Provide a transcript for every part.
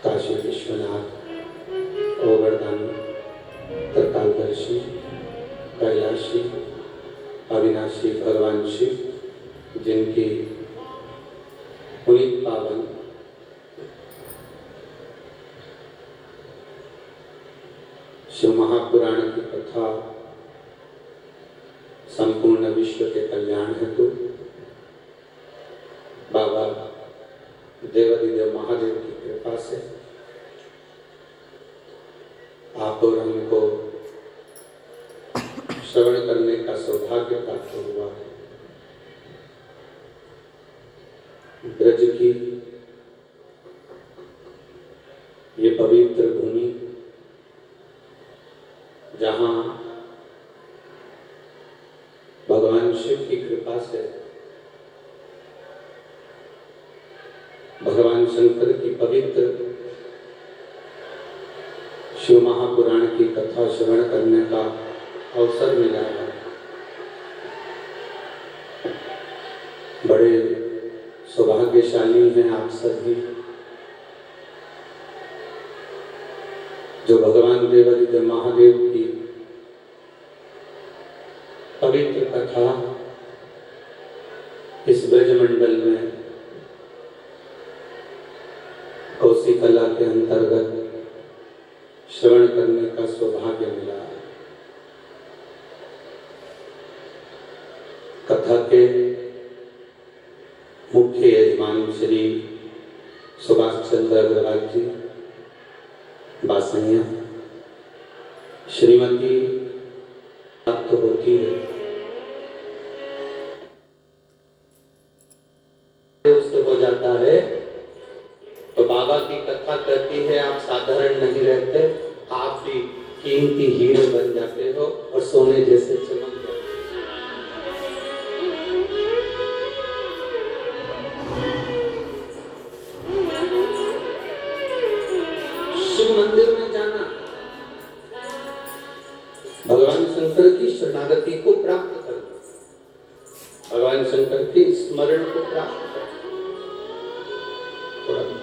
काशी विश्वनाथ, गोवर्धन, तत्कालदर्शी, कैलाशी, अविनाशी भगवान शिव, जिनकी पुनीत पावन शिव महापुराण की कथा संपूर्ण विश्व के कल्याण हेतु बाबा देवादिदेव महादेव की कृपा से आप और हमको श्रवण करने का सौभाग्य प्राप्त हुआ है। ब्रज की ये पवित्र भूमि, जहां भगवान शिव की कृपा से भगवान शंकर की पवित्र शिव महापुराण की कथा श्रवण करने का अवसर मिला है। बड़े सौभाग्यशाली हैं आप सभी जो भगवान देवादिदेव महादेव की पवित्र कथा इस ब्रजमंडल में कौशिकला के अंतर्गत श्रवण करने का सौभाग्य मिला है। कथा के मुख्य यजमान श्री सुभाष चंद्र अग्रवाल जी बासनिया, श्रीमती प्राप्त होती है, उससे हो जाता है। तो बाबा की कथा कहती है आप साधारण नहीं रहते, आप भी कीमती हीरे बन जाते हो और सोने जैसे चमक जाते हो। शिव मंदिर में जाना भगवान शंकर की शरणागति को प्राप्त करना, भगवान शंकर के स्मरण को प्राप्त करना।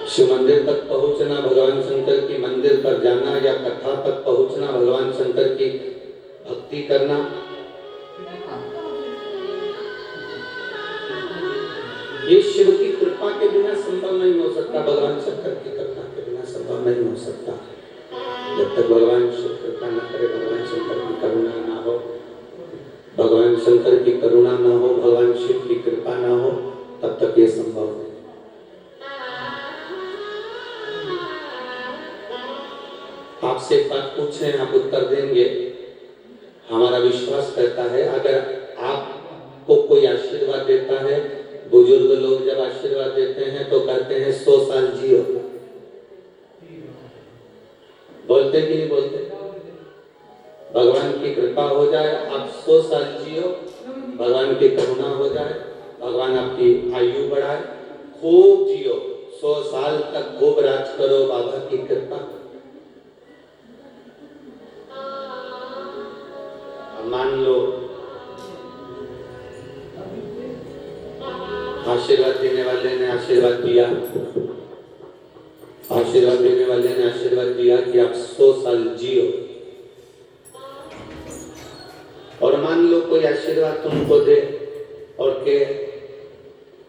शिव मंदिर तक पहुंचना, भगवान शंकर की मंदिर पर जाना या कथा तक पहुंचना, भगवान शंकर की भक्ति करना, ये शिव की कृपा के बिना संभव नहीं हो सकता, भगवान शंकर की कृपा के बिना संभव नहीं हो सकता। जब तक भगवान शिव कृपा न करे, भगवान शंकर की करुणा ना हो, भगवान शंकर की करुणा ना हो, भगवान शिव की कृपा ना हो, तब तक ये संभव नहीं। आपसे एक बात पूछें, आप उत्तर देंगे। हमारा विश्वास कहता है अगर आपको कोई आशीर्वाद देता है, बुजुर्ग लोग जब आशीर्वाद देते हैं तो कहते हैं 100 साल जियो। बोलते कि नहीं बोलते? भगवान की कृपा हो जाए, आप 100 साल जियो, भगवान की करुणा हो जाए, भगवान आपकी आयु बढ़ाए, खूब जियो, 100 साल तक खूब राज करो, बाबा की कृपा। मान लो आशीर्वाद देने वाले ने आशीर्वाद दिया, आशीर्वाद देने वाले ने आशीर्वाद दिया कि आप 100 साल जियो, और मान लो कोई आशीर्वाद तुमको दे और के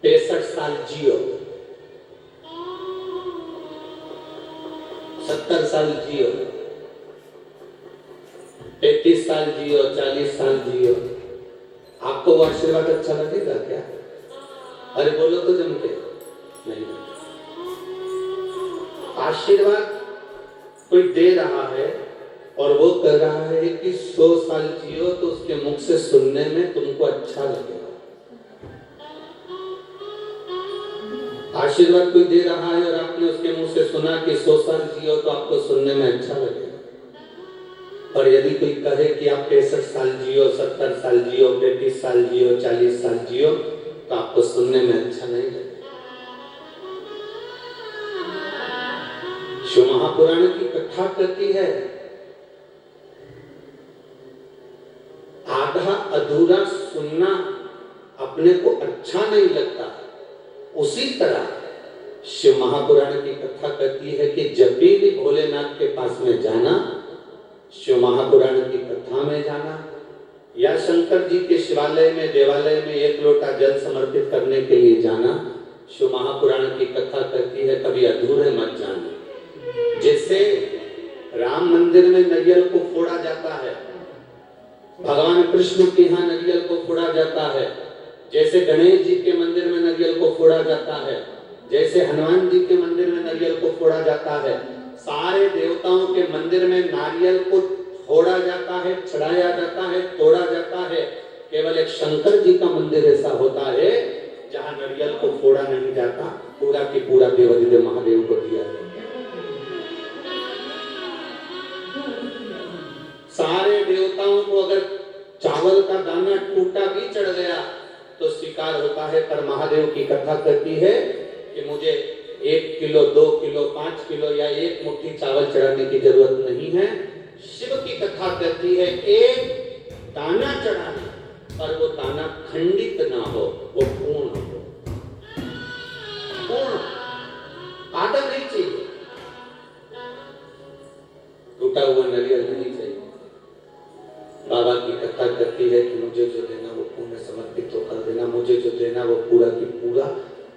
65 साल जियो, 70 साल जियो, 35 साल जियो, 40 साल जियो, आपको वो आशीर्वाद अच्छा लगेगा क्या? अरे बोलो तो जम के नहीं। आशीर्वाद कोई दे रहा है और वो कह रहा है कि 100 साल जियो, तो उसके मुख से सुनने में तुमको अच्छा लगेगा। आशीर्वाद कोई दे रहा है और आपने उसके मुंह से सुना कि 100 साल जियो, तो आपको सुनने में अच्छा लगेगा। और यदि कोई कहे कि आप 65 साल जियो, 70 साल जियो, 35 साल जियो, 40 साल जियो, तो आपको सुनने में अच्छा नहीं लगेगा। शिव महापुराण की कथा कहती है आधा अधूरा सुनना अपने को अच्छा नहीं लगता, उसी तरह शिव महापुराण की कथा कहती है कि जब भी भोलेनाथ के पास में जाना, शिव महापुराण की कथा में जाना या शंकर जी के शिवालय में देवालय में एक लोटा जल समर्पित करने के लिए जाना, शिव महापुराण की कथा कहती है कभी अधूरे मत जाना। जैसे राम मंदिर में नारियल को फोड़ा जाता है, भगवान कृष्ण के यहाँ नारियल को फोड़ा जाता है, जैसे गणेश जी के मंदिर में नारियल को फोड़ा जाता है, जैसे हनुमान जी के मंदिर में नारियल को फोड़ा जाता है, सारे देवताओं के मंदिर में नारियल को फोड़ा जाता है, चढ़ाया जाता है, तोड़ा जाता है। केवल एक शंकर जी का मंदिर ऐसा होता है जहां नारियल को फोड़ा नहीं जाता, पूरा की पूरा देवाधिदेव महादेव को दिया जाता है। सारे देवताओं को अगर चावल का दाना टूटा भी चढ़ गया तो स्वीकार होता है, पर महादेव की कथा कहती है कि मुझे 1 किलो 2 किलो 5 किलो या 1 मुट्ठी चावल चढ़ाने की जरूरत नहीं है। शिव की कथा कहती है एक दाना चढ़ाना, पर वो दाना खंडित ना हो, वो पूर्ण हो, पूर्ण, आधा नहीं चाहिए, टूटा हुआ नारियल नहीं चाहिए। बाबा की कथा कहती है कि मुझे जो देना वो पूर्ण समर्पित होकर देना, मुझे जो देना वो पूरा की पूरा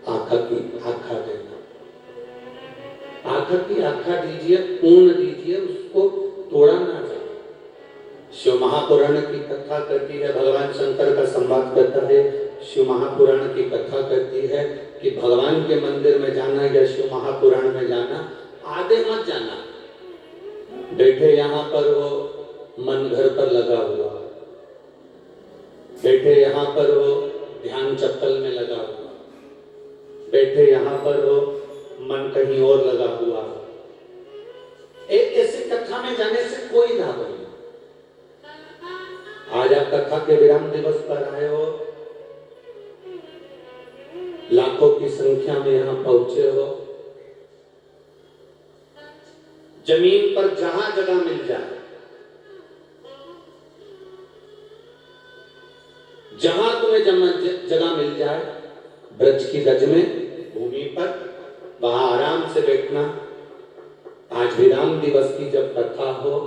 आखा की आखा देना, आखा की आखा दीजिए, पूर्ण दीजिए, उसको तोड़ा ना जाए। शिव महापुराण की कथा कहती है, भगवान शंकर का संवाद करता है, शिव महापुराण की कथा कहती है कि भगवान के मंदिर में जाना या शिव महापुराण में जाना, आधे मत जाना। बैठे यहाँ पर हो, मन घर पर लगा हुआ, बैठे यहाँ पर हो, ध्यान चप्पल में लगा हुआ, बैठे यहाँ पर हो, मन कहीं और लगा हुआ। एक ऐसी कथा में जाने से कोई लाभ नहीं। आज आप कथा के विराम दिवस पर आए हो, लाखों की संख्या में यहां पहुंचे हो, जमीन पर जहां जगह मिल जाए, जहां तुम्हें जगह मिल जाए, ब्रज की गज में भूमि पर वहां आराम से बैठना। आज विराम दिवस की जब कथा हो,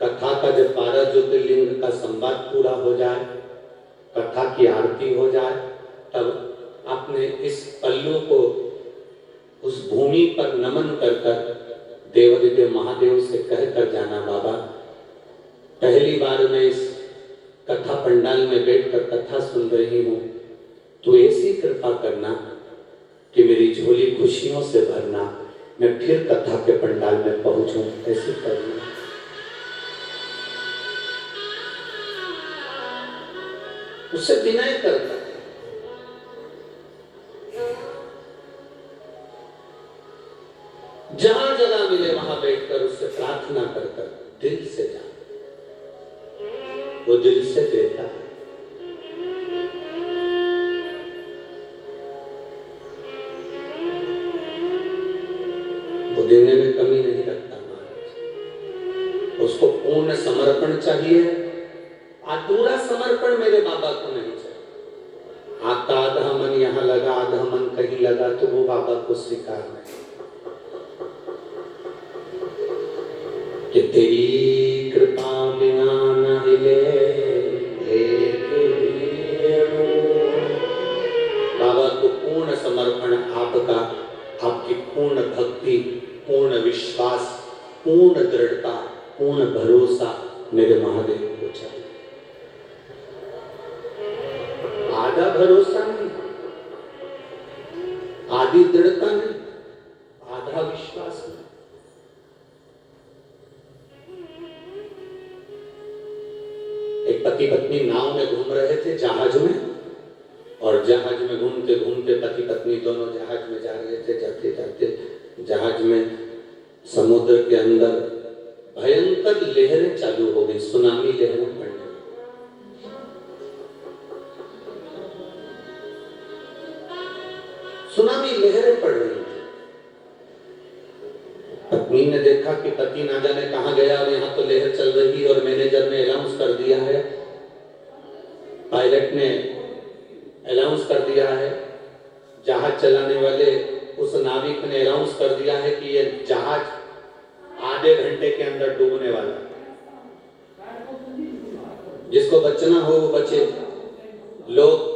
कथा का जब 12 ज्योतिर्लिंग का संवाद पूरा हो जाए, कथा की आरती हो जाए, तब अपने इस पल्लू को उस भूमि पर नमन कर कर देवाधिदेव महादेव से कहकर जाना, बाबा पहली बार मैं इस कथा पंडाल में बैठकर कथा सुन रही हूँ, तो ऐसी कृपा करना कि मेरी झोली खुशियों से भरना, मैं फिर कथा के पंडाल में पहुंचूं, ऐसी करना। उससे विनय करता, जहां जगह मिले वहां बैठकर उससे प्रार्थना कर कर दिल से जा, वो दिल से देता है। वो देने में कमी नहीं रखता महाराज, उसको पूर्ण समर्पण चाहिए, अधूरा समर्पण मेरे बाबा को नहीं चाहिए। आपका आधा मन यहाँ लगा, आधा मन कहीं लगा, तो वो बाबा को स्वीकार नहीं। कि तेरी कृपा बिना न हिले बाबा को पूर्ण समर्पण आपका, आपकी पूर्ण भक्ति, पूर्ण विश्वास, पूर्ण दृढ़ता, पूर्ण भरोसा मेरे महादेव को चाहिए। आधा भरोसा नहीं, आधी दृढ़ता नहीं, आधा विश्वास नहीं। एक पति पत्नी नाव में घूम रहे थे, जहाज में, और जहाज में घूमते घूमते पति पत्नी दोनों जहाज में जा रहे थे। जाते जाते जहाज में समुद्र के अंदर भयंकर लहरें चालू हो गई, सुनामी लहरें पड़ने। सुनामी लहरें पड़ रही थी। पत्नी ने देखा कि पति ना जाने कहां गया, और यहाँ तो लहर चल रही और मैनेजर ने अनाउंस कर दिया है, पायलट ने अनाउंस कर दिया है, जहाज चलाने वाले उस नाविक नाविक ने अनाउंस कर दिया है कि ये जहाज आधे घंटे के अंदर डूबने वाला है। जिसको बचना हो वो बचे। लोग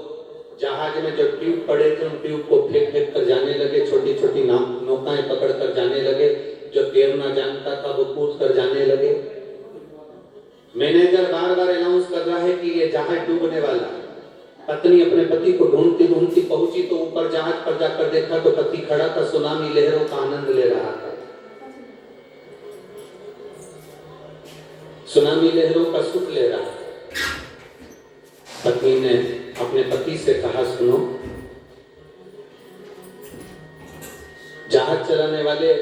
जहाज में जो ट्यूब पड़े थे उन ट्यूब को फेंक फेंक कर जाने लगे, छोटी छोटी नौकाएं पकड़ कर जाने लगे। जो तैरना जानता था वो कूद कर जाने लगे। मैनेजर बार बार अनाउंस कर रहा है कि ये जहाज डूबने वाला है। पत्नी अपने पति को ढूंढती ढूंढती पहुंची तो ऊपर जहाज पर जाकर देखा तो पति खड़ा था, सुनामी लहरों का आनंद ले रहा था। सुनामी लहरों का सुख ले रहा है। पत्नी ने अपने पति से कहा, सुनो, जहाज चलाने वाले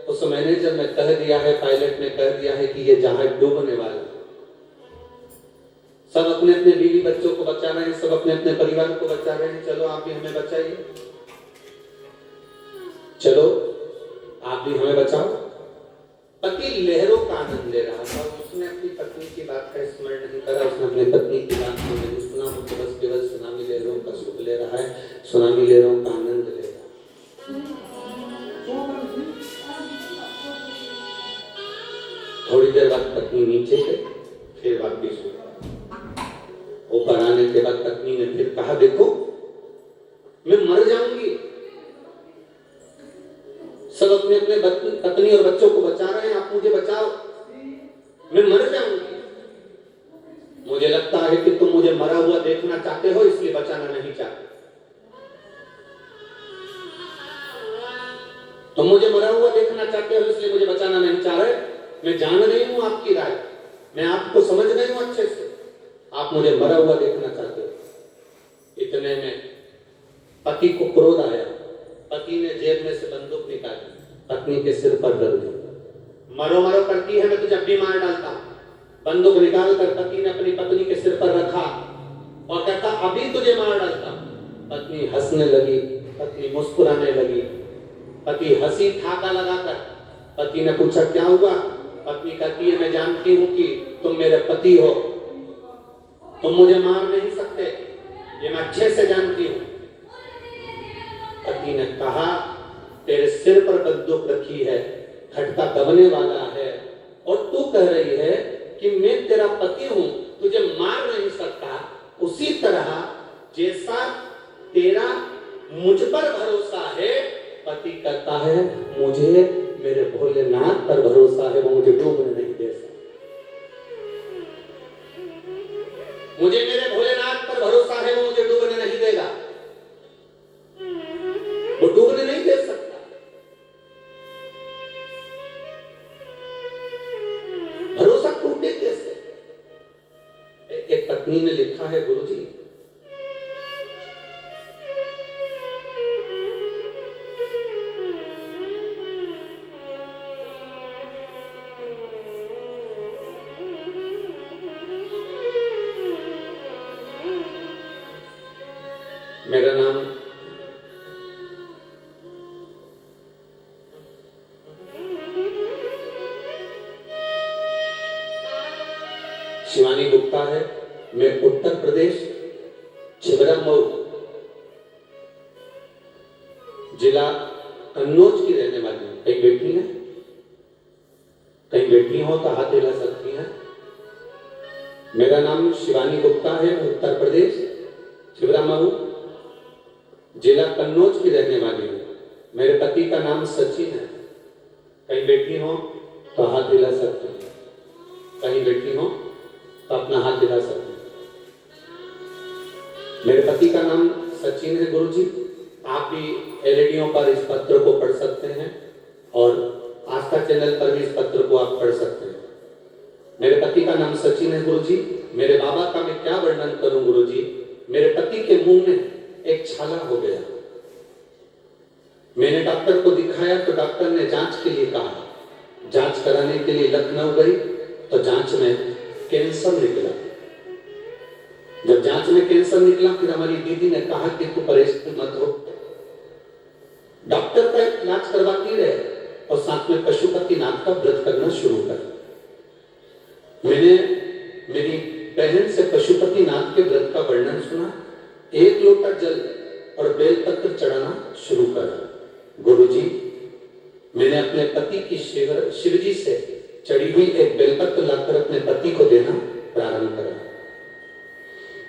उस मैनेजर ने कह दिया है, पायलट ने कह दिया है कि ये जहाज डूबने वाला है। सब अपने अपने बीवी बच्चों को बचा रहे हैं, सब अपने अपने परिवार को बचा रहे हैं। चलो आप भी हमें बचाइए, चलो आप भी हमें बचाओ। पति लहरों का आनंद ले रहा था। उसने अपनी पत्नी की बात का स्मरण नहीं करा, उसने अपनी पत्नी की बात को नहीं सुना। वो तो बस केवल सुनामी लहरों का सुख ले रहा है, सुनामी लहरों का आनंद ले रहा है। थोड़ी देर बाद पत्नी नीचे गई, फिर वापिस ऊपर आने के बाद पत्नी ने फिर कहा, देखो मैं मर जाऊंगी। सब अपने अपने पत्नी और बच्चों को बचा रहे हैं, आप मुझे बचाओ, मैं मर जाऊंगी। मुझे लगता है कि तुम मुझे मरा हुआ देखना चाहते हो, इसलिए बचाना नहीं चाहते। तुम मुझे मरा हुआ देखना चाहते हो, इसलिए मुझे बचाना नहीं चाह रहे। मैं जान रही हूं आपकी राय, मैं आपको समझ रही हूं अच्छे से, आप मुझे मरा हुआ देखना चाहते हो। इतने में पति को क्रोध आया। पति ने जेब में से बंदूक निकाली, पत्नी के सिर पर रख दी। मरो मरो करती है, मैं तुझे भी मार डालता हूं। बंदूक निकाल कर पति ने अपनी पत्नी के सिर पर रखा और कहता, अभी तुझे मार डालता हूं। पत्नी हंसने लगी, पत्नी मुस्कुराने लगी। पति हंसी ठाका लगाकर। पति ने पूछा, क्या हुआ? पत्नी कहती है, मैं जानती हूं कि तुम मेरे पति हो, तुम मुझे मार नहीं सकते, ये मैं अच्छे से जानती हूं। पति ने कहा, तेरे सिर पर बंदूक रखी है, खटका दबने वाला है, और तू कह रही है कि मैं तेरा पति हूं, तुझे मार नहीं सकता। उसी तरह जैसा तेरा मुझ पर भरोसा है, पति कहता है मुझे मेरे भोलेनाथ पर भरोसा है, वो मुझे डूबने नहीं दे सकता। मुझे मेरे भोलेनाथ पर भरोसा है, वो मुझे डूबने नहीं देगा, वो डूबने नहीं दे सकता। भरोसा टूटे कैसे? एक पत्नी ने लिखा है, गुरुजी, मेरा नाम शिवानी गुप्ता है। मैं उत्तर प्रदेश छिबरामऊ जिला कन्नौज की रहने वाली हूं। कई बेटी है, कई बेटी हो तो हाथ हिला सकती हैं। मेरा नाम शिवानी गुप्ता है, उत्तर प्रदेश छिबरामऊ जिला कन्नौज की रहने वाली हूँ। मेरे पति का नाम सचिन है। कहीं बेटी हो तो हाथ हिला सकते हैं, कहीं बेटी हो तो अपना हाथ हिला सकते हैं। मेरे पति का नाम सचिन है। गुरुजी, आप भी एलईडीओ पर इस पत्र को पढ़ सकते हैं और आस्था चैनल पर भी इस पत्र को आप पढ़ सकते हैं। मेरे पति का नाम सचिन है। गुरुजी, मेरे बाबा का मैं क्या वर्णन करूं? गुरुजी, मेरे पति के मुंह में एक छाला हो गया। मैंने डॉक्टर को दिखाया तो डॉक्टर ने जांच के लिए कहा। जांच कराने के लिए लखनऊ गई तो जांच में कैंसर निकला। जब जांच में कैंसर निकला, फिर हमारी दीदी ने कहा कि तू परेशान मत हो, डॉक्टर का इलाज करवाती रहे और साथ में पशुपतिनाथ का व्रत करना शुरू कर। मैंने मेरी बहन से पशुपतिनाथ के व्रत का वर्णन सुना। 1 लोटा जल और बेलपत्र चढ़ाना शुरू कर। गुरुजी, मैंने अपने पति की शिवजी से चढ़ी हुई एक बेलपत्र लाकर अपने पति को देना प्रारंभ करा।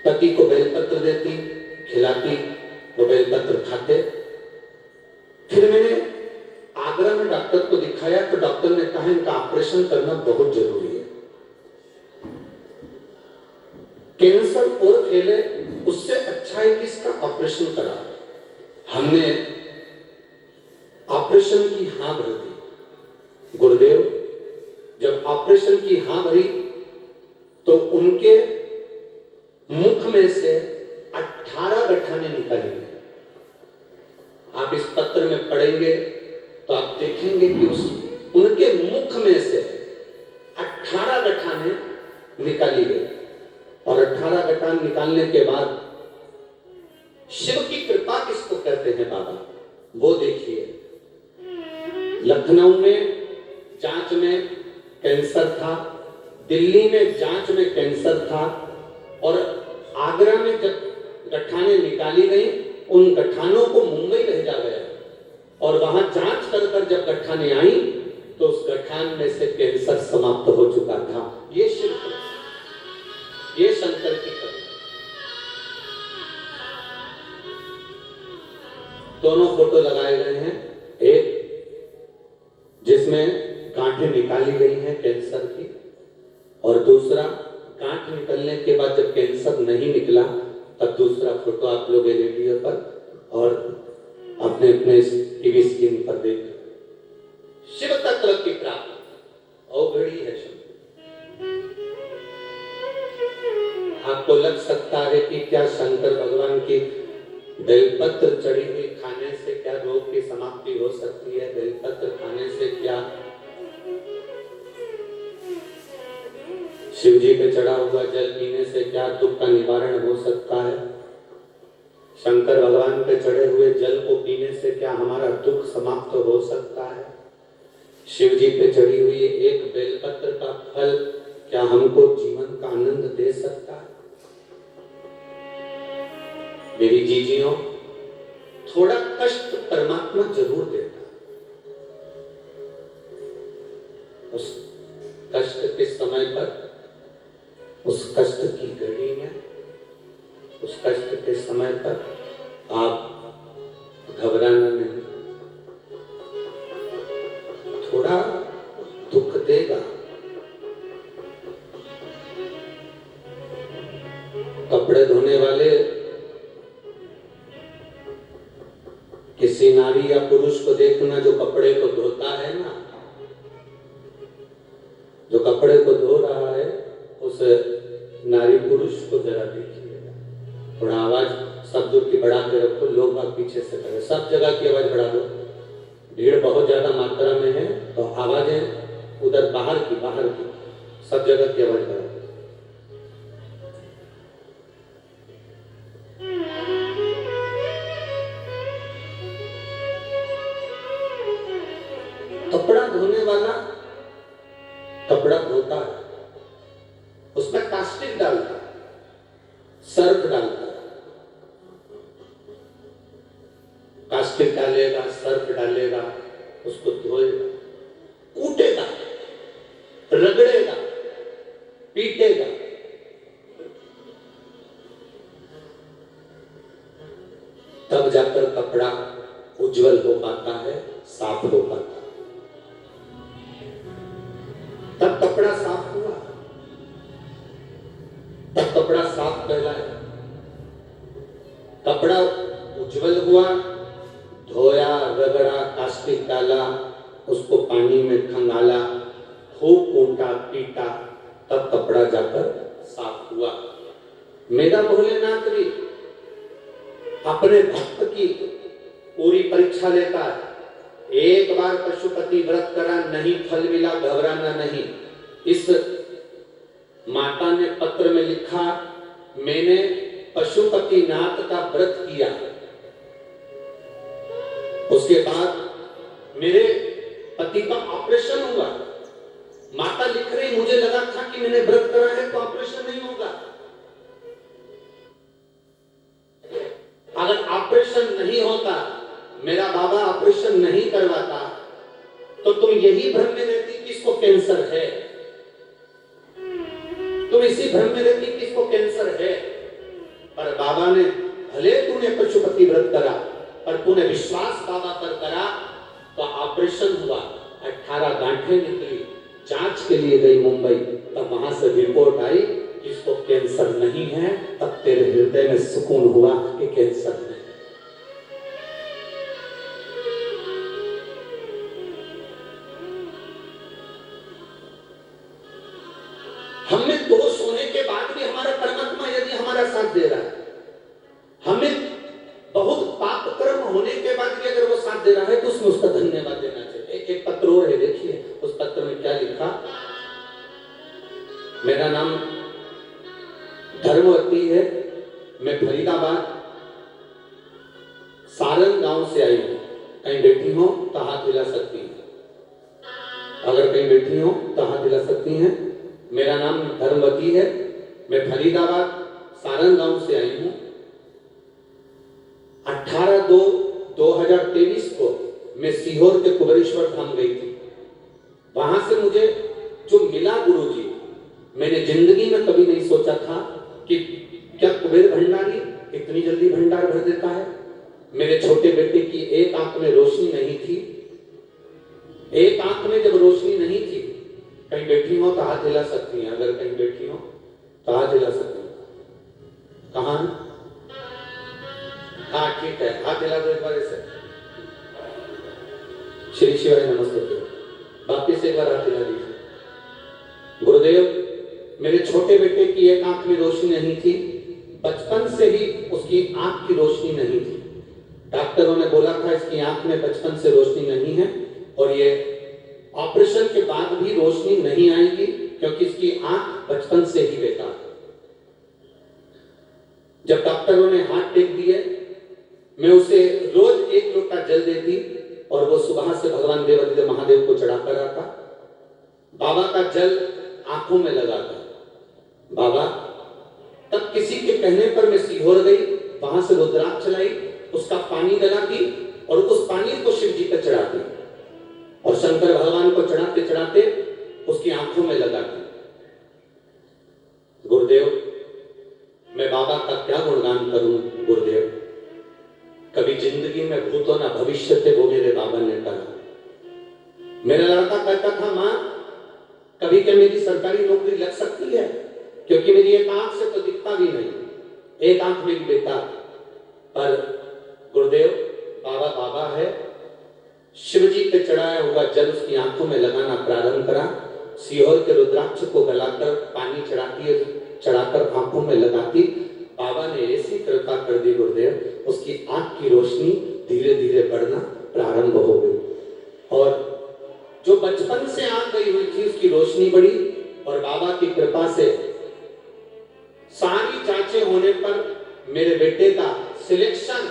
पति को बेलपत्र देती, खिलाती, वो बेलपत्र खाते। फिर मैंने आगरा में डॉक्टर को दिखाया तो डॉक्टर ने कहा इनका ऑपरेशन करना बहुत जरूरी है, कैंसर और फैले उससे अच्छा है कि इसका ऑपरेशन करा। हमने ऑपरेशन की हां भर दी। गुरुदेव जब ऑपरेशन की हां भरी तो उनके मुख में से 18 गठाने निकाली। आप इस पत्र में पढ़ेंगे तो आप देखेंगे कि उनके मुख में से 18 गठाने निकाली गई। और 18 गठान निकालने के बाद शिव की कृपा किसको कहते हैं बाबा, वो देखिए। लखनऊ में जांच में कैंसर था, दिल्ली में जांच में कैंसर था, और आगरा में जब गठाने निकाली गई उन गठानों को मुंबई भेजा गया और वहां जांच कर कर जब गठाने आई तो उस गठान में से कैंसर समाप्त हो चुका था। ये शिव, ये शंकर की कृपा। दोनों फोटो लगाए गए हैं, एक जिसमें गांठें निकाली गई हैं कैंसर की, और दूसरा गांठ निकलने के बाद जब कैंसर नहीं निकला तब दूसरा फोटो आप लोग वीडियो पर और अपने अपने टीवी स्क्रीन पर देख। शिव तत्व की प्राप्ति अवघड़ी है शंकर। आपको लग सकता है कि क्या शंकर भगवान की बेलपत्र चढ़ी हुई खाने से क्या रोग की समाप्ति हो सकती है, बेलपत्र खाने से क्या शिव जी पे चढ़ा हुआ जल पीने से क्या दुख का निवारण हो सकता है, शंकर भगवान पे चढ़े हुए जल को पीने से क्या हमारा दुख समाप्त हो सकता है, शिव जी पे चढ़ी हुई एक बेलपत्र का फल क्या हमको जीवन का आनंद दे सकता है। मेरी जीजियों, थोड़ा कष्ट परमात्मा जरूर देता। उस कष्ट के समय पर, उस कष्ट की घड़ी में, उस कष्ट के समय पर आप घबराना नहीं। थोड़ा दुख देगा, कपड़े धोने वाले किसी नारी या पुरुष को देखना जो कपड़े को धोता है ना, जो कपड़े को धो रहा है उस नारी पुरुष को जरा देखिएगा। थोड़ा आवाज शब्दों की बढ़ा के रखो, लोग आप पीछे से करें, सब जगह की आवाज बढ़ा दो। भीड़ बहुत ज्यादा मात्रा में है तो आवाजें उधर बाहर की सब जगह की आवाज बढ़ा दो। कपड़ा धोने वाला कपड़ा धोता है, उसमें कास्टिक डालता है, सर्फ डालता है, कास्टिक डालेगा, सर्फ डालेगा, उसको धोएगा, कूटेगा, रगड़ेगा, पीटेगा, तब जाकर कपड़ा उज्जवल हो पाता है, साफ हो पाता है। तब कपड़ा साफ हुआ, तब कपड़ा साफ कहलाया। कपड़ा उज्जवल हुआ, धोया, रगड़ा, कास्टिक डाला, उसको पानी में खंगाला, खूब कूटा, पीटा, तब कपड़ा जाकर साफ हुआ। मेरा भोलेनाथ भी अपने भक्त की पूरी परीक्षा लेता है। एक बार पशुपति व्रत करा, नहीं फल मिला, घबराना नहीं। इस माता ने पत्र में लिखा, मैंने पशुपति नाथ का व्रत किया, उसके बाद मेरे पति का ऑपरेशन हुआ। माता लिख रही, मुझे लगा था कि मैंने व्रत करा है तो ऑपरेशन नहीं होगा। अगर ऑपरेशन नहीं होता, मेरा बाबा ऑपरेशन नहीं करवाता तुम यही भ्रम में रहती कि इसको कैंसर है, तुम इसी भ्रम में रहती कि इसको कैंसर है। पर बाबा ने, भले तूने पशुपति व्रत करा, पर तूने विश्वास बाबा पर करा, तो ऑपरेशन हुआ, 18 गांठें निकली, जांच के लिए गई मुंबई, तब वहां से रिपोर्ट आई इसको कैंसर नहीं है। तब तेरे हृदय में सुकून हुआ कि कैंसर नहीं। हमें दोष होने के बाद भी हमारा परमात्मा यदि हमारा साथ दे रहा है, हमें बहुत पाप कर्म होने के बाद भी अगर वो साथ दे रहा है, तो उसमें उसका धन्यवाद देना चाहिए। एक पत्र और है, देखिए उस पत्र में क्या लिखा। मेरा नाम धर्मवती है, मैं फरीदाबाद सारंग गांव से आई हूं। कहीं बैठी हो तो हाथ हिला सकती हैं, अगर कहीं बैठी हो तो हाथ हिला सकती हैं। मेरा नाम धर्मवती है, मैं फरीदाबाद सारंग गांव से आई हूं। 18/2/2023 को मैं सीहोर के कुबेरेश्वर धाम गई थी। वहां से मुझे जो मिला गुरुजी, मैंने जिंदगी में कभी नहीं सोचा था कि क्या कुबेर भंडारी इतनी जल्दी भंडार भर देता है। मेरे छोटे बेटे की एक आंख में रोशनी नहीं थी, एक आंख में जब रोशनी नहीं थी, कहीं बैठी हो तो हाथ हिला सकती हैं, अगर कहीं बैठी हो तो हाथ हिला सकती हैं। कहां? हाँ ठीक है, हाथ हिला दो एक बार ऐसे। श्री शिवाय नमस्ते। वापिस एक बार हाथ हिला दीजिए। गुरुदेव, मेरे छोटे बेटे की एक आंख में रोशनी नहीं थी, बचपन से ही उसकी आंख की रोशनी नहीं थी। डॉक्टरों ने बोला था इसकी आंख में बचपन से रोशनी नहीं है और ये ऑपरेशन के बाद भी रोशनी नहीं आएगी, क्योंकि इसकी आंख बचपन से ही बेकार है। जब डॉक्टरों ने हाथ टेक दिए, मैं उसे रोज 1 लोटा जल देती और वो सुबह से भगवान देवादिदेव महादेव को चढ़ाकर आता। बाबा का जल आंखों में लगाता। बाबा, तब किसी के कहने पर मैं सीहोर गई, वहां से रुद्राक्ष लाई, उसका पानी गलाती और उस पानी को शिव जी पर चढ़ाती और शंकर भगवान को चढ़ाते चढ़ाते उसकी आंखों में लगाती। गुरुदेव, मैं बाबा का क्या गुणगान करूं गुरुदेव। कभी जिंदगी में भूतो ना भविष्य थे, वो मेरे बाबा ने कहा। मेरा लड़का कहता था, मां कभी क्या मेरी सरकारी नौकरी लग सकती है, क्योंकि मेरी एक आंख से तो दिखता भी नहीं, एक आंख मेरी बेकार। पर गुरुदेव, बाबा बाबा है, शिव जी पे चढ़ाया हुआ जल उसकी आंखों में लगाना प्रारंभ करा। सीहोर के रुद्राक्ष को गलाकर पानी चढ़ाकर आंखों में लगाती। बाबा ने ऐसी कृपा कर दी गुरुदेव, उसकी आंख की रोशनी धीरे धीरे बढ़ना प्रारंभ हो गई और जो बचपन से आंख गई हुई थी उसकी रोशनी बढ़ी और बाबा की कृपा से सारी जांचें होने पर मेरे बेटे का सिलेक्शन,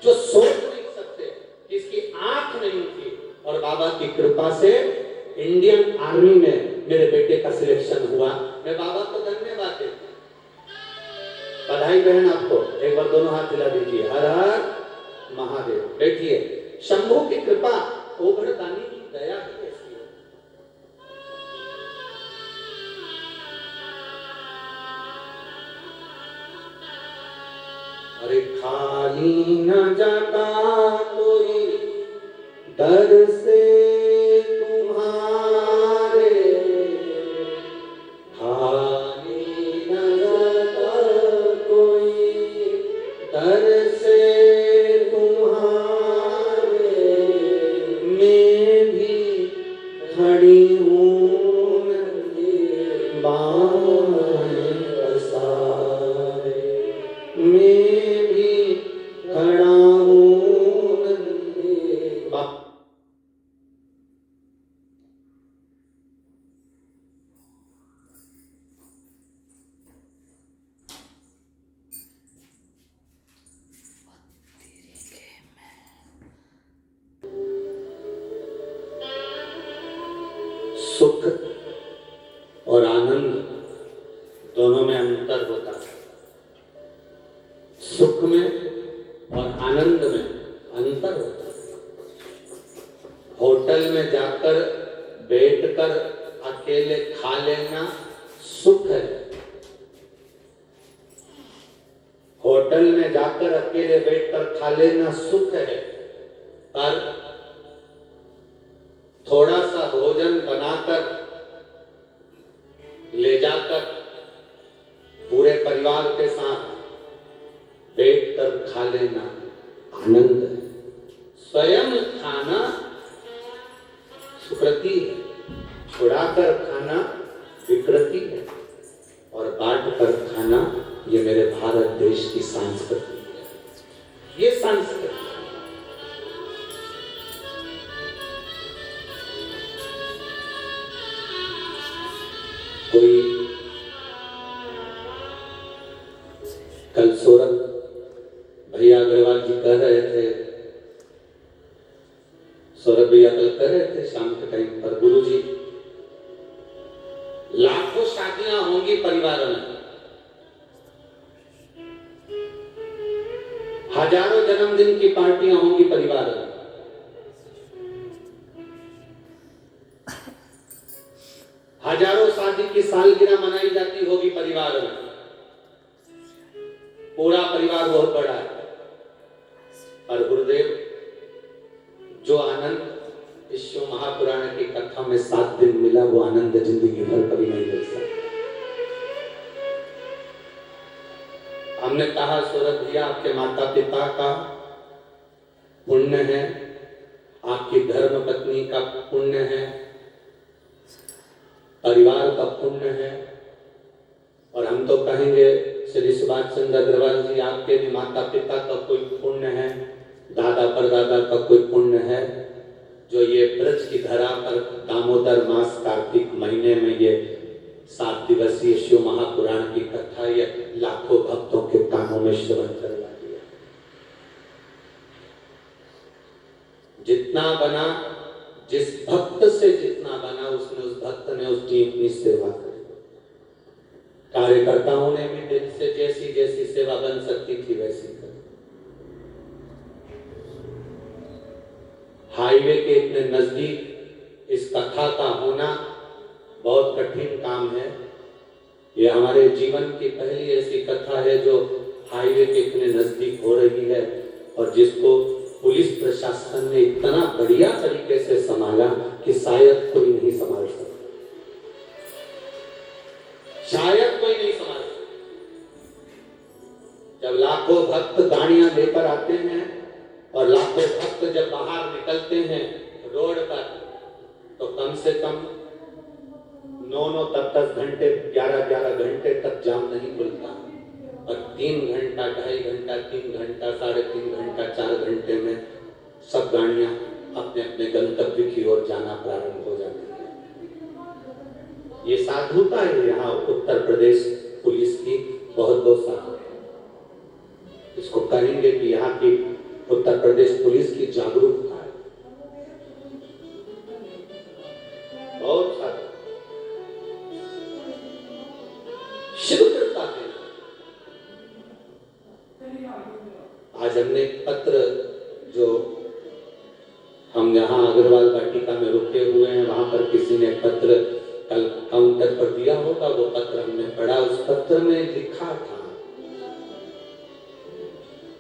जो सोच नहीं सकते, इसकी आंख नहीं थी और बाबा की कृपा से इंडियन आर्मी में मेरे बेटे का सिलेक्शन हुआ। मैं बाबा को धन्यवाद देता हूं। बधाई बहन आपको, एक बार दोनों हाथ हिला दीजिए। हर हर महादेव। बैठिए। शंभू की कृपा, ओघड़दानी की दया ही ऐसी है। अरे खाली न जाता कोई दर से तुम्हारे, खाली न जाता कोई दर से तुम्हारे, मैं भी खड़ी हूँ नंगे बाएं पसारे, मैं भी खड़ा हूँ नंगे बाएं। सुख और आनंद दोनों में अंतर होता है। सुख में और आनंद में अंतर होता है। होटल होटल में जाकर बैठकर अकेले खा लेना सुख है। होटल में जाकर अकेले बैठकर खा लेना सुख है, पर थोड़ा सा भोजन बनाकर ले जाकर पूरे परिवार के साथ बैठकर खा लेना आनंद है। स्वयं खाना सुकृति है, छुड़ाकर खाना विकृति है, और बांट कर खाना ये मेरे भारत देश की संस्कृति है। ये संस्कृति कोई कल सौरभ भैया अग्रवाल जी कह रहे थे, सौरभ भैया कल कह रहे थे शाम के टाइम पर, गुरु जी लाखों शादियां होंगी परिवारों में, हजारों जन्मदिन की पार्टियां होंगी परिवारों में, हजारों शादी की सालगिरह मनाई जाती होगी परिवार में। पूरा परिवार बहुत बड़ा है, और गुरुदेव जो आनंद इस शिव महापुराण की कथा में 7 दिन मिला, वो आनंद जिंदगी भर कभी नहीं मिल सकता। हमने कहा सौरभ भैया आपके माता पिता का पुण्य है, आपकी धर्म पत्नी का पुण्य है, परिवार का पुण्य है, और हम तो कहेंगे श्री सुभाष चंद्र अग्रवाल जी आपके भी माता पिता का कोई पुण्य है, दादा परदादा का कोई पुण्य है, जो ये ब्रज की धरा पर दामोदर मास कार्तिक महीने में ये 7 दिवसीय शिव महापुराण की कथा ये लाखों भक्तों के कानों में श्रवण करवा दिया। जितना बना, जिस भक्त से जितना बना, उसने उस भक्त ने उसकी अपनी सेवा करी। कार्यकर्ताओं ने भी दिल से जैसी जैसी सेवा बन सकती थी वैसी करी। हाईवे के इतने नजदीक इस कथा का होना बहुत कठिन काम है। ये हमारे जीवन की पहली ऐसी कथा है जो हाईवे के इतने नजदीक हो रही है, और जिसको पुलिस प्रशासन ने इतना बढ़िया तरीके से संभाला कि शायद कोई नहीं संभाल सकता, शायद कोई नहीं संभाल सकता। जब लाखों भक्त गाड़ियां लेकर आते हैं और लाखों भक्त जब बाहर निकलते हैं रोड पर, तो कम से कम 9-9, 10-10 घंटे, 11-11 घंटे तक जाम नहीं खुलता, और 3 घंटा, 2.5 घंटा, 3 घंटा, 3.5 घंटा, 4 घंटे में सब गाड़ियां अपने अपने गंतव्य की ओर जाना प्रारंभ हो जाती है। ये साधुता है यहाँ उत्तर प्रदेश पुलिस की, बहुत बहुत साधु है। इसको कहेंगे कि यहाँ की उत्तर प्रदेश पुलिस की जागरूकता है, बहुत साधु। शिव कृपा है। आज हमने एक पत्र, जो हम यहाँ अग्रवाल वाटिका में रुके हुए हैं, वहां पर किसी ने पत्र कल काउंटर पर दिया होगा, वो पत्र हमने पढ़ा। उस पत्र में लिखा था,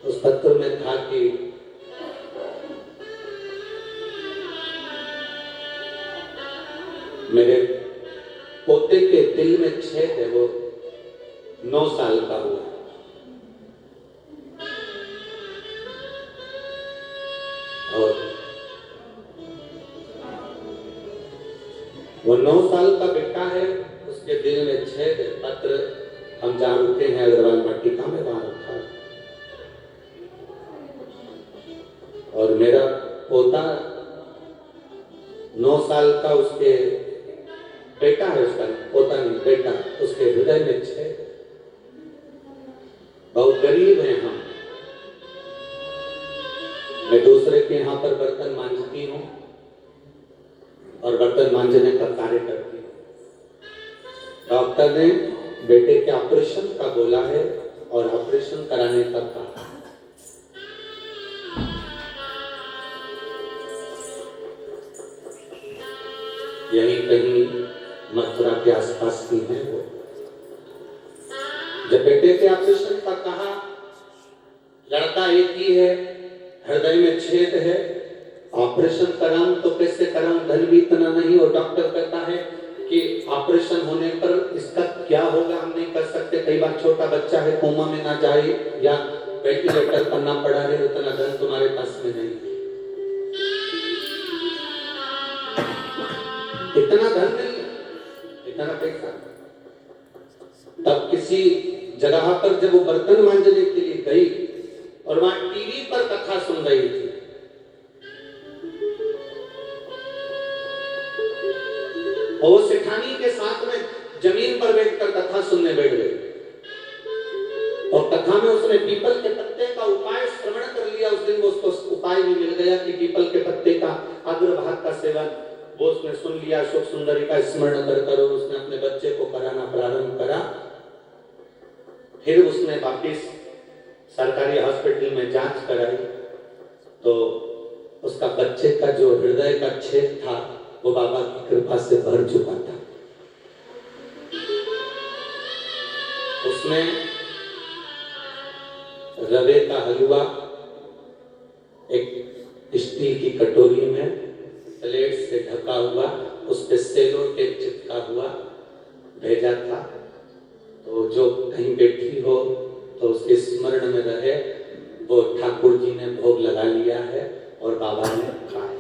उस पत्र में था कि मेरे पोते के दिल में छेद है, वो 9 साल का हुआ, और वो 9 साल का बेटा है, उसके दिल में छेद है। पत्र हम जहाँ रुके हैं अग्रवाल वाटिका में, वहां रखा है। और मेरा पोता 9 साल का, उसके बेटा है, उसका पोता नहीं बेटा, उसके हृदय में छेद। बहुत गरीब हैं हम। मैं दूसरे के यहाँ पर बर्तन मांजती हूँ और बर्तन मांजने का कार्य करती हूँ। डॉक्टर ने बेटे के ऑपरेशन का बोला है और ऑपरेशन कराने का कहा। यहीं कहीं मथुरा के आसपास की है वो। जब बेटे के ऑपरेशन का कहा, लड़का एक ही है, हृदय में छेद है, ऑपरेशन कराऊं तो कैसे कराऊं, धन भी इतना नहीं। और डॉक्टर कहता है कि ऑपरेशन होने पर इसका क्या होगा हम नहीं कर सकते, कई बार छोटा बच्चा है कोमा में ना जाए या वेंटिलेटर करना पड़ा रहे, उतना धन तुम्हारे पास में नहीं, इतना धन नहीं, इतना पैसा। तब किसी जगह पर जब वो बर्तन मांजने के लिए गई और वहां टीवी पर कथा सुन रही थी, और वो सेठानी के साथ में जमीन पर बैठकर कथा सुनने बैठ गई। और कथा में उसने पीपल के पत्ते का उपाय श्रवण कर लिया। उस दिन वो उसको उपाय भी मिल गया कि पीपल के पत्ते का अग्रभाग का सेवन वो उसने सुन लिया। अशोक सुंदरी का स्मरण कर उसने अपने बच्चे को कराना प्रारंभ करा। फिर उसने वापिस सरकारी हॉस्पिटल में जांच कराई तो उसका बच्चे का जो हृदय का छेद था वो बाबा की कृपा से भर चुका था। उसमें रवे का हलवा एक स्टील की कटोरी में प्लेट से ढका हुआ, उस पे सेलो टेप चिपका हुआ भेजा था। तो जो कहीं बैठी हो तो उसके स्मरण में रहे, वो ठाकुर जी ने भोग लगा लिया है और बाबा ने खाया।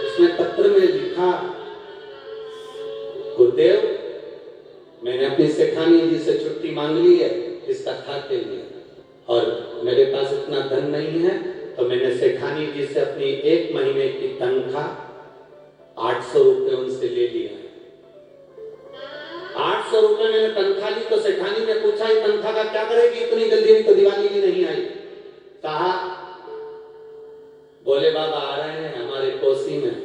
उसने पत्र में लिखा, गुरुदेव मैंने अपनी सेठानी जी से छुट्टी मांग ली है इस कथा के लिए, और मेरे पास इतना धन नहीं है, तो मैंने सेठानी जी से अपनी 1 महीने की तनख्वाह 800 रुपए उनसे ले लिया। 800 रुपए मैंने तनख्वाह ली तो सेठानी ने पूछा ये तनख्वाह का क्या करेगी, इतनी जल्दी तो दिवाली भी नहीं आई। कहा बोले बाबा आ रहे हैं हमारे कोसी में,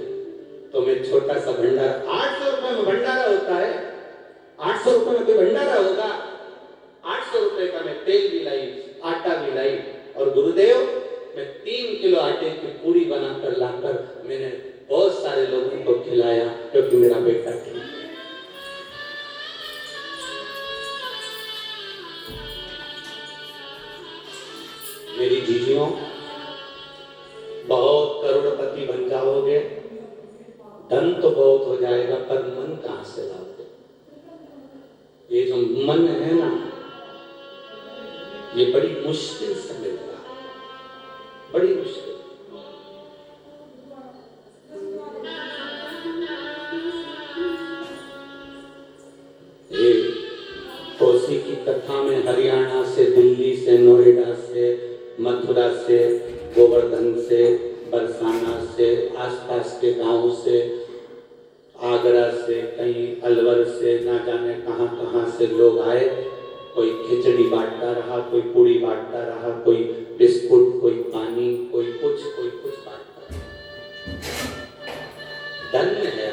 तो मैं छोटा सा भंडारा, 800 रुपए में भंडारा होता है, 800 रुपए में कोई भंडारा होगा। 800 रुपए का मैं तेल भी लाई, आटा भी लाई, और गुरुदेव मैं 3 किलो आटे की पूरी बनाकर लाकर मैंने बहुत सारे लोगों को खिलाया क्योंकि मेरा बेटा था। मेरी जीजियों बहुत करोड़पति बन जाओगे, धन तो बहुत हो जाएगा, पर मन कहां से लाओगे? ये जो मन है ना, ये बड़ी मुश्किल से मिलता है, बड़ी मुश्किल। ये कोसी की कथा में हरियाणा से, दिल्ली से, नोएडा से, मथुरा से, गोवर्धन से, बरसाना से, आसपास के गांव से, आगरा से, कहीं अलवर से, ना जाने कहां कहां से लोग आए। कोई खिचड़ी बांटता रहा, कोई पूड़ी बांटता रहा, कोई बिस्कुट, कोई पानी, कोई कुछ बांटता रहा। धन्य है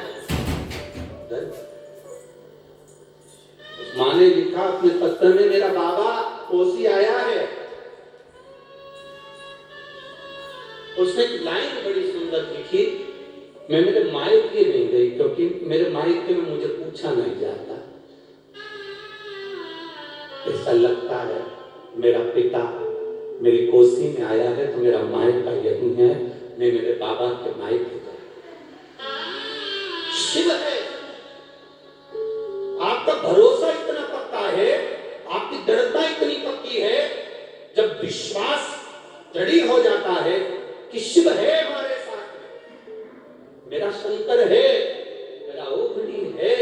धन्य। उस माँ ने लिखा अपने पत्र में, मेरा बाबा कोसी आया है। उसने एक लाइन बड़ी सुंदर लिखी, मैं मेरे मायके नहीं गई क्योंकि मेरे मायके में मुझे पूछा नहीं जाता। ऐसा लगता है मेरा पिता मेरी कोसी में आया है तो मेरा मायका यही है, मैं मेरे बाबा के मायके गया। शिव है, आपका भरोसा इतना पक्का है, आपकी दृढ़ता इतनी पक्की है, जब विश्वास दृढ़ हो जाता है कि शिव है हमारे साथ, मेरा शंकर है, मेरा ओघड़ी है,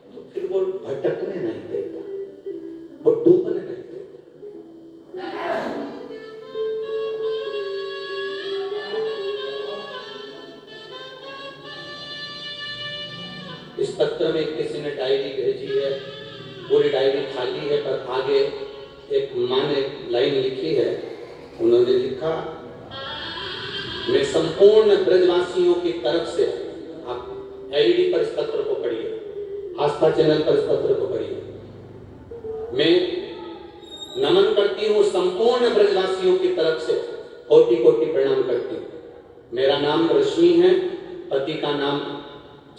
तो फिर वो भटकने नहीं देता, वो डूबने नहीं देता। इस पत्र में किसी ने डायरी भेजी है, पूरी डायरी खाली है, पर आगे एक माँ ने लाइन लिखी है। उन्होंने लिखा, मैं संपूर्ण ब्रजवासियों की तरफ से, आप एलईडी पर इस पत्र को पढ़िए, आस्था चैनल पर इस पत्र को पढ़िए, मैं नमन करती हूँ संपूर्ण ब्रजवासियों की तरफ से, कोटि कोटि प्रणाम करती हूँ। मेरा नाम रश्मि है, पति का नाम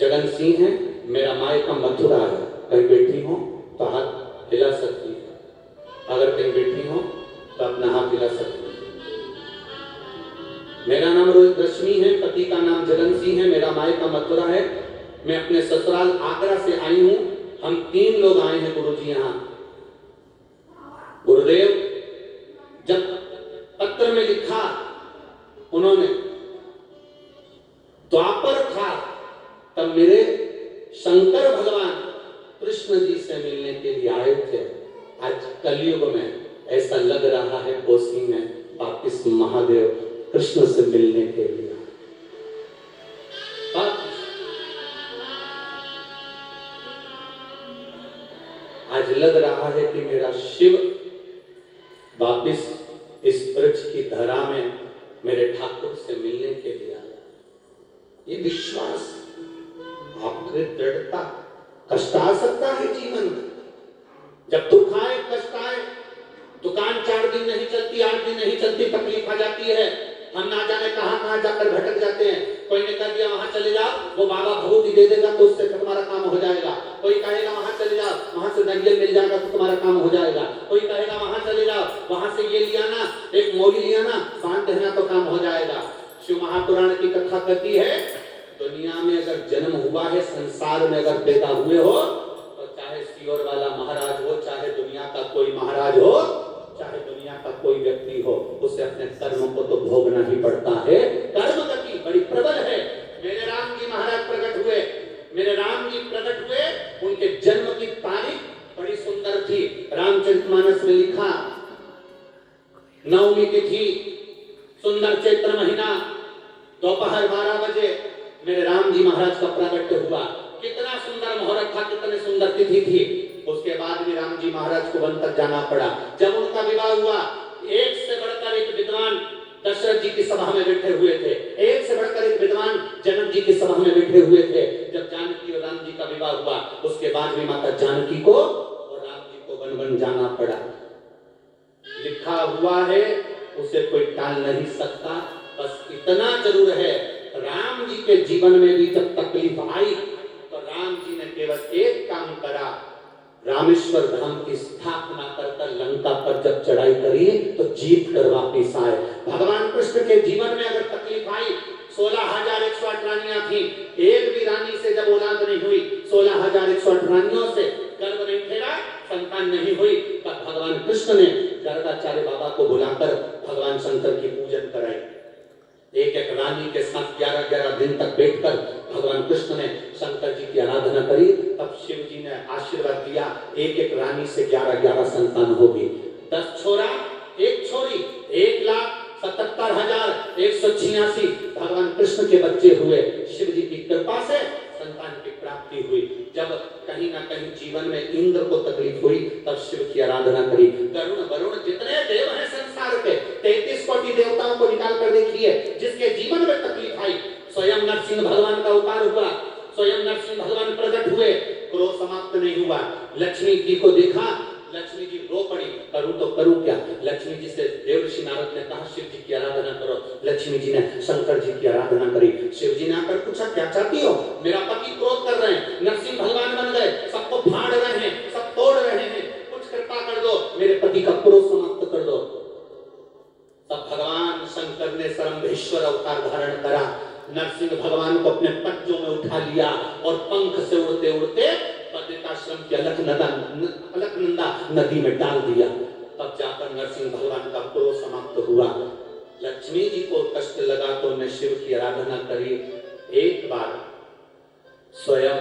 जगन सिंह है, मेरा मायका मथुरा है। कहीं बैठी हो तो हाथ हिला सकती है, अगर कहीं बैठी हो तो अपना हाथ हिला सकती है। मेरा नाम रोहित रश्मि है, पति का नाम जगन सिंह है, मेरा मायका मथुरा है। मैं अपने ससुराल आगरा से आई हूं। हम 3 लोग आए हैं गुरुजी यहाँ। गुरुदेव जब पत्र में लिखा उन्होंने द्वापर था, तब मेरे शंकर भगवान कृष्ण जी से मिलने के लिए आए थे। आज कलयुग में ऐसा लग रहा है कोसी में वापिस महादेव कृष्ण से मिलने के लिए। आज लग रहा है कि मेरा शिव वापिस इस ब्रज की धरा में मेरे ठाकुर से मिलने के लिए आया। ये विश्वास, आपकी दृढ़ता, कष्ट आ सकता है जीवन में। जब दुख आए, कष्ट आए, दुकान 4 दिन नहीं चलती, 8 दिन नहीं चलती, तकलीफ आ जाती है। हम ना जाने कहां जाकर भटक जाते हैं। कोई ने कह दिया वहां चले जाओ, वो बाबा भभूति दे देगा तो उससे तुम्हारा काम हो जाएगा। कोई कहेगा वहां चले जाओ, वहां से नारियल मिल जाएगा तो तुम्हारा काम हो जाएगा। कोई कहेगा वहां चले जाओ, वहां से ये लिया ना, एक मौली लिया ना, बांध देना तो काम हो जाएगा। शिव महापुराण की कथा कहती है, दुनिया में अगर जन्म हुआ है, संसार में अगर पैदा हुए हो, तो चाहे सियोर वाला महाराज हो, चाहे दुनिया का कोई महाराज हो, चाहे दुनिया का कोई व्यक्ति हो, उसे अपने कर्म को तो भोगना ही पड़ता है। कर्म गति बड़ी प्रबल है। मेरे राम जी महाराज प्रकट हुए, मेरे राम जी प्रकट हुए, उनके जन्म की तारीख बड़ी सुंदर थी। रामचरितमानस में लिखा, नवमी तिथि, सुंदर चैत्र महीना, दोपहर 12 बजे मेरे राम जी महाराज का प्राकट्य हुआ। कितना सुंदर मुहूर्त था, कितनी सुंदर तिथि थी। उसके बाद में राम जी महाराज को वन तक जाना पड़ा। जब उनका विवाह हुआ, एक से बढ़कर एक विद्वान दशरथ जी की सभा में बैठे हुए थे, एक से बढ़कर एक विद्वान जनक जी की सभा में बैठे हुए थे। जब जानकी और राम जी का विवाह हुआ, उसके बाद में माता जानकी को और राम जी को वन वन जाना पड़ा। लिखा हुआ है, उसे कोई टाल नहीं सकता। बस इतना जरूर है, राम जी के जीवन में भी जब तकलीफ आई तो राम जी ने केवल एक काम करा, रामेश्वर धाम की स्थापना कर लंका पर जब चढ़ाई करी तो जीत कर वापिस आए। भगवान कृष्ण के जीवन में अगर तकलीफ आई, 16,108 रानियां थी, एक भी रानी से जब औलाद नहीं हुई, 16,108 रानियों से गर्भ नहीं फेरा, संतान नहीं हुई, तब भगवान कृष्ण ने गर्गाचार्य बाबा को बुलाकर भगवान शंकर की पूजन कराई। एक एक रानी के साथ 11-11 दिन तक बैठकर भगवान कृष्ण ने शंकर जी की आराधना करी। तब शिव जी ने आशीर्वाद दिया, एक एक रानी से 11-11 संतान होगी। 10 छोरा, 1 छोरी, 1,77,186 भगवान कृष्ण के बच्चे हुए। शिव जी की कृपा से संतान की प्राप्ति हुई। जब कहीं ना कहीं जीवन में इंद्र को तकलीफ हुई, तब शिव की आराधना करी। गरुण वरुण जितने देव हैं संसार के, 33 कोटि देवताओं को निकाल कर देखिए, जिसके जीवन में तकलीफ आई, स्वयं नरसिंह भगवान का अवतार हुआ, स्वयं नरसिंह भगवान प्रकट हुए। क्रोध समाप्त नहीं हुआ। लक्ष्मी जी को देखा, लक्ष्मी जी रो पड़ी, करूं तो करूं क्या। लक्ष्मी जी से देवर्षि नारद ने कहा शिव जी की आराधना करो। लक्ष्मी जी ने शंकर जी की आराधना करी। शिव जी ने आकर पूछा क्या चाहती हो। मेरा पति क्रोध कर रहे हैं, नरसिंह भगवान बन गए, सबको फाड़ रहे हैं, सब तोड़ रहे हैं, कुछ कृपा कर दो, मेरे पति का क्रोध समाप्त कर दो। तब भगवान शंकर ने सरम्भेश्वर अवतार धारण करा। नरसिंह भगवान को अपने पंजों में उठा लिया और पंख से उड़ते उड़ते बद्रिकाश्रम की अलकनंदा नदी में डाल दिया। तब जाकर नरसिंह भगवान का क्रोध समाप्त हुआ। लक्ष्मी जी को कष्ट लगा तो उन्हें शिव की आराधना करी। एक बार स्वयं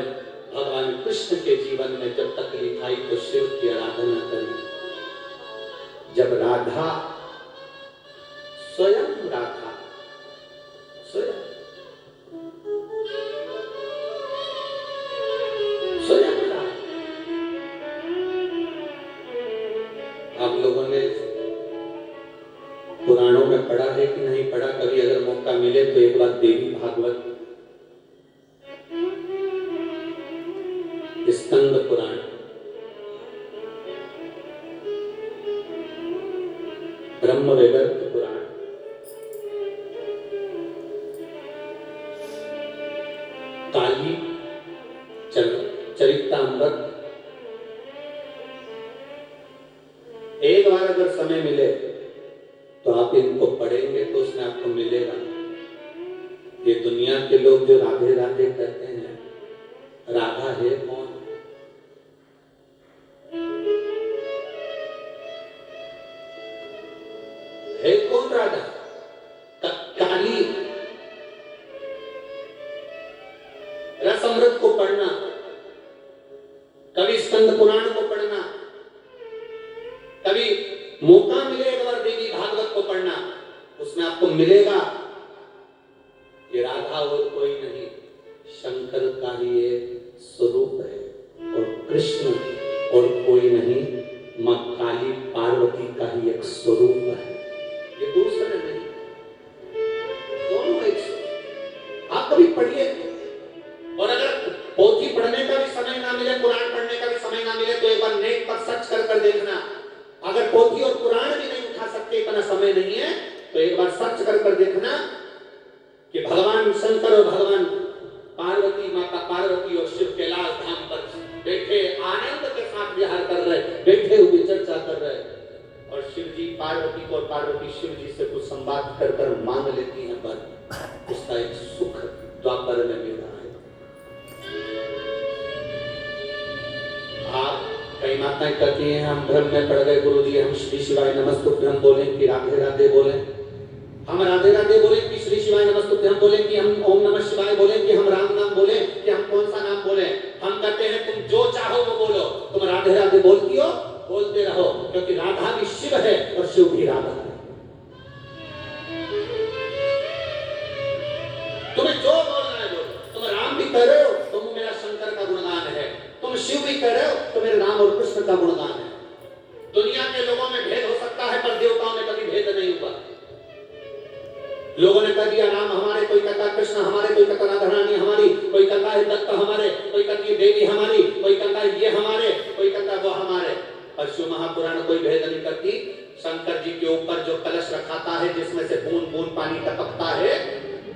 भगवान कृष्ण के जीवन में जब तकलीफ आई तो शिव की आराधना करी। जब राधा, स्वयं राधा, स्वयं आप लोगों ने पुराणों में पढ़ा है कि नहीं पढ़ा, कभी अगर मौका मिले तो एक बार देवी भागवत स्कंद पुराण, ब्रह्म वैवर्त पुराण, काली चरित्रामृत एक बार अगर समय मिले तो आप इनको पढ़ेंगे तो उसमें आपको मिलेगा। ये दुनिया के लोग जो राधे राधे कहते हैं, राधा है कौन? है कौन राधा? काली। रसअमृत को पढ़ना, कभी स्कंद पुराण को पढ़ना, कभी मौका मिले एक बार देवी भागवत को पढ़ना, उसमें आपको मिलेगा ये राधा और कोई नहीं, शंकर का ही एक स्वरूप है और कृष्ण और कोई नहीं, मां काली पार्वती का ही एक स्वरूप है, ये दूसरा नहीं, दोनों एक स्वरूप। आप कभी पढ़िए, और अगर पोथी पढ़ने का भी समय ना मिले, पुराण पढ़ने का भी समय ना मिले, तो एक बार नेट पर सर्च कर देखना। अगर पोथी और पुराण भी नहीं उठा सकते, इतना समय नहीं है, तो एक बार सर्च कर देखना कि भगवान शंकर और भगवान पार्वती, माता पार्वती और शिव कैलाश धाम पर बैठे आनंद के साथ विहार कर रहे, बैठे हुए चर्चा कर रहे, और शिव जी पार्वती को और पार्वती शिव जी से कुछ संवाद कर मांग लेती हैं, पर उसका एक सुख द्वापर में मिल रहा है। आप कई माताएं कहती हैं हम भ्रम में पड़ गए गुरुजी, हम श्री शिवाय नमस्तुभ्यं बोलें कि राधे राधे बोलें, हम राधे राधे बोलें कि श्री शिवाय नमस्तुभ्यं बोलें, कि हम ओम नमः शिवाय बोलें, कि हम राम नाम बोलें, कि हम कौन सा नाम बोलें। हम कहते हैं तुम जो चाहो वो बोलो, तुम राधे राधे बोलती हो, बोलते रहो, क्योंकि राधा भी शिव है और शिव भी राधा है। तुम्हें जो बोलना है बोलो, तुम राम भी कह रहे हो तो मेरा शंकर का गुणगान है, तुम शिव भी कह रहे हो तो मेरे राम और कृष्ण का गुणगान है। दुनिया के लोगों में भेद हो सकता है, पर देवताओं में कभी भेद नहीं हुआ। लोगों ने कह दिया राम हमारे, कोई कहता कृष्ण हमारे, कोई कहता राधा रानी हमारी, कोई कहता है दत्त हमारे, कोई कहती है देवी हमारी, कोई कहता है ये हमारे, कोई कहता है वो हमारे। पर शिव महापुराण कोई भेद नहीं करती। शंकर जी के ऊपर जो कलश रखाता है, जिसमें से बूंद बूंद पानी टपकता है,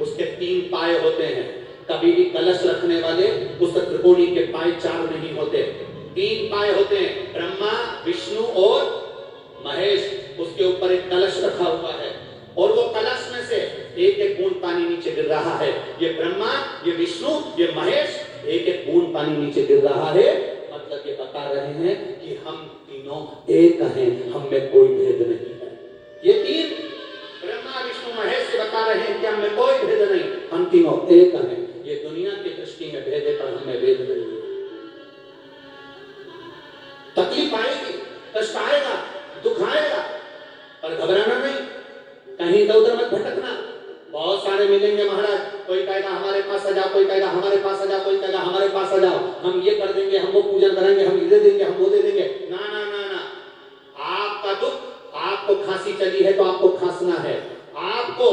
उसके 3 पाए होते हैं। कभी भी कलश रखने वाले उस त्रिकोणी के पाए 4 नहीं होते, 3 पाए होते हैं, ब्रह्मा विष्णु और महेश। उसके ऊपर एक कलश रखा हुआ है, और वो कलश में से एक एक बूंद पानी नीचे गिर रहा है। ये ब्रह्मा, ये विष्णु, ये महेश, एक एक बूंद पानी नीचे गिर रहा है। मतलब ये बता रहे हैं कि हम तीनों एक हैं, हम में कोई भेद नहीं है। ये 3 ब्रह्मा विष्णु महेश से बता रहे हैं कि हम में कोई भेद नहीं, हम तीनों एक हैं। ये दुनिया की दृष्टि में भेद है, पर हमें भेद नहीं है। तकलीफ आएगी, कष्ट आएगा, दुख आएगा, पर घबराना नहीं, कहीं इधर उधर मत भटकना। बहुत सारे मिलेंगे महाराज, कोई कहेगा हमारे पास आ जाओ, कोई कहेगा हमारे पास आ जाओ, कोई कहेगा हमारे पास आ जाओ, हम ये कर देंगे, हम वो पूजन करेंगे, हम ये दे देंगे, हम वो दे देंगे। ना ना ना ना, आपका दुख, आपको खांसी चली है तो आपको खांसना है, आपको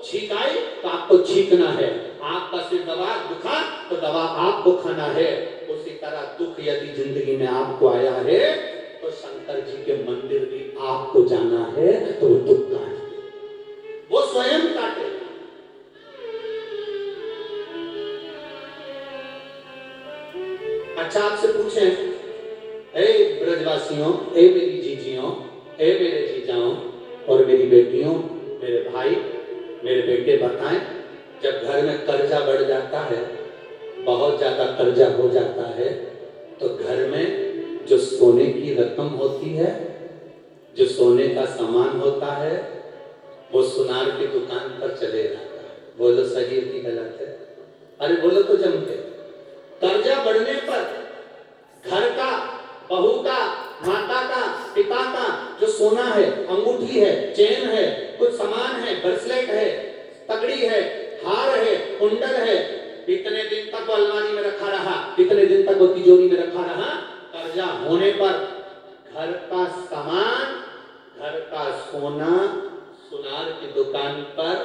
छींक आई तो आपको छींकना है, आपका सिर दबा दुखा तो दवा आपको खाना है। उसी तरह दुख यदि जिंदगी में आपको आया है तो शंकर जी के मंदिर भी आपको जाना है, तो वो दुख काटे, वो स्वयं काटे। अच्छा आपसे पूछें, हे ब्रजवासियों, हे मेरी जीजियों, हे मेरे जीजाओं और मेरी बेटियों, मेरे भाई, मेरे बेटे, बताएं जब घर में कर्जा बढ़ जाता है, बहुत ज्यादा कर्जा हो जाता है, तो घर में जो सोने की रकम होती है, जो सोने का सामान होता है, वो सुनार की दुकान पर चले जाता है। बोलो सही है कि गलत है? अरे बोलो तो जम के। कर्जा बढ़ने पर घर का, बहू का, माता का, पिता का जो सोना है, अंगूठी है, चेन है, कुछ सामान है, ब्रेसलेट है, तगड़ी है, हार है, कुंडल है, इतने दिन तक वो अलमारी में रखा रहा, इतने दिन तक वो तिजोरी में रखा रहा। कर्जा होने पर घर का सामान, घर का सोना सुनार की दुकान पर,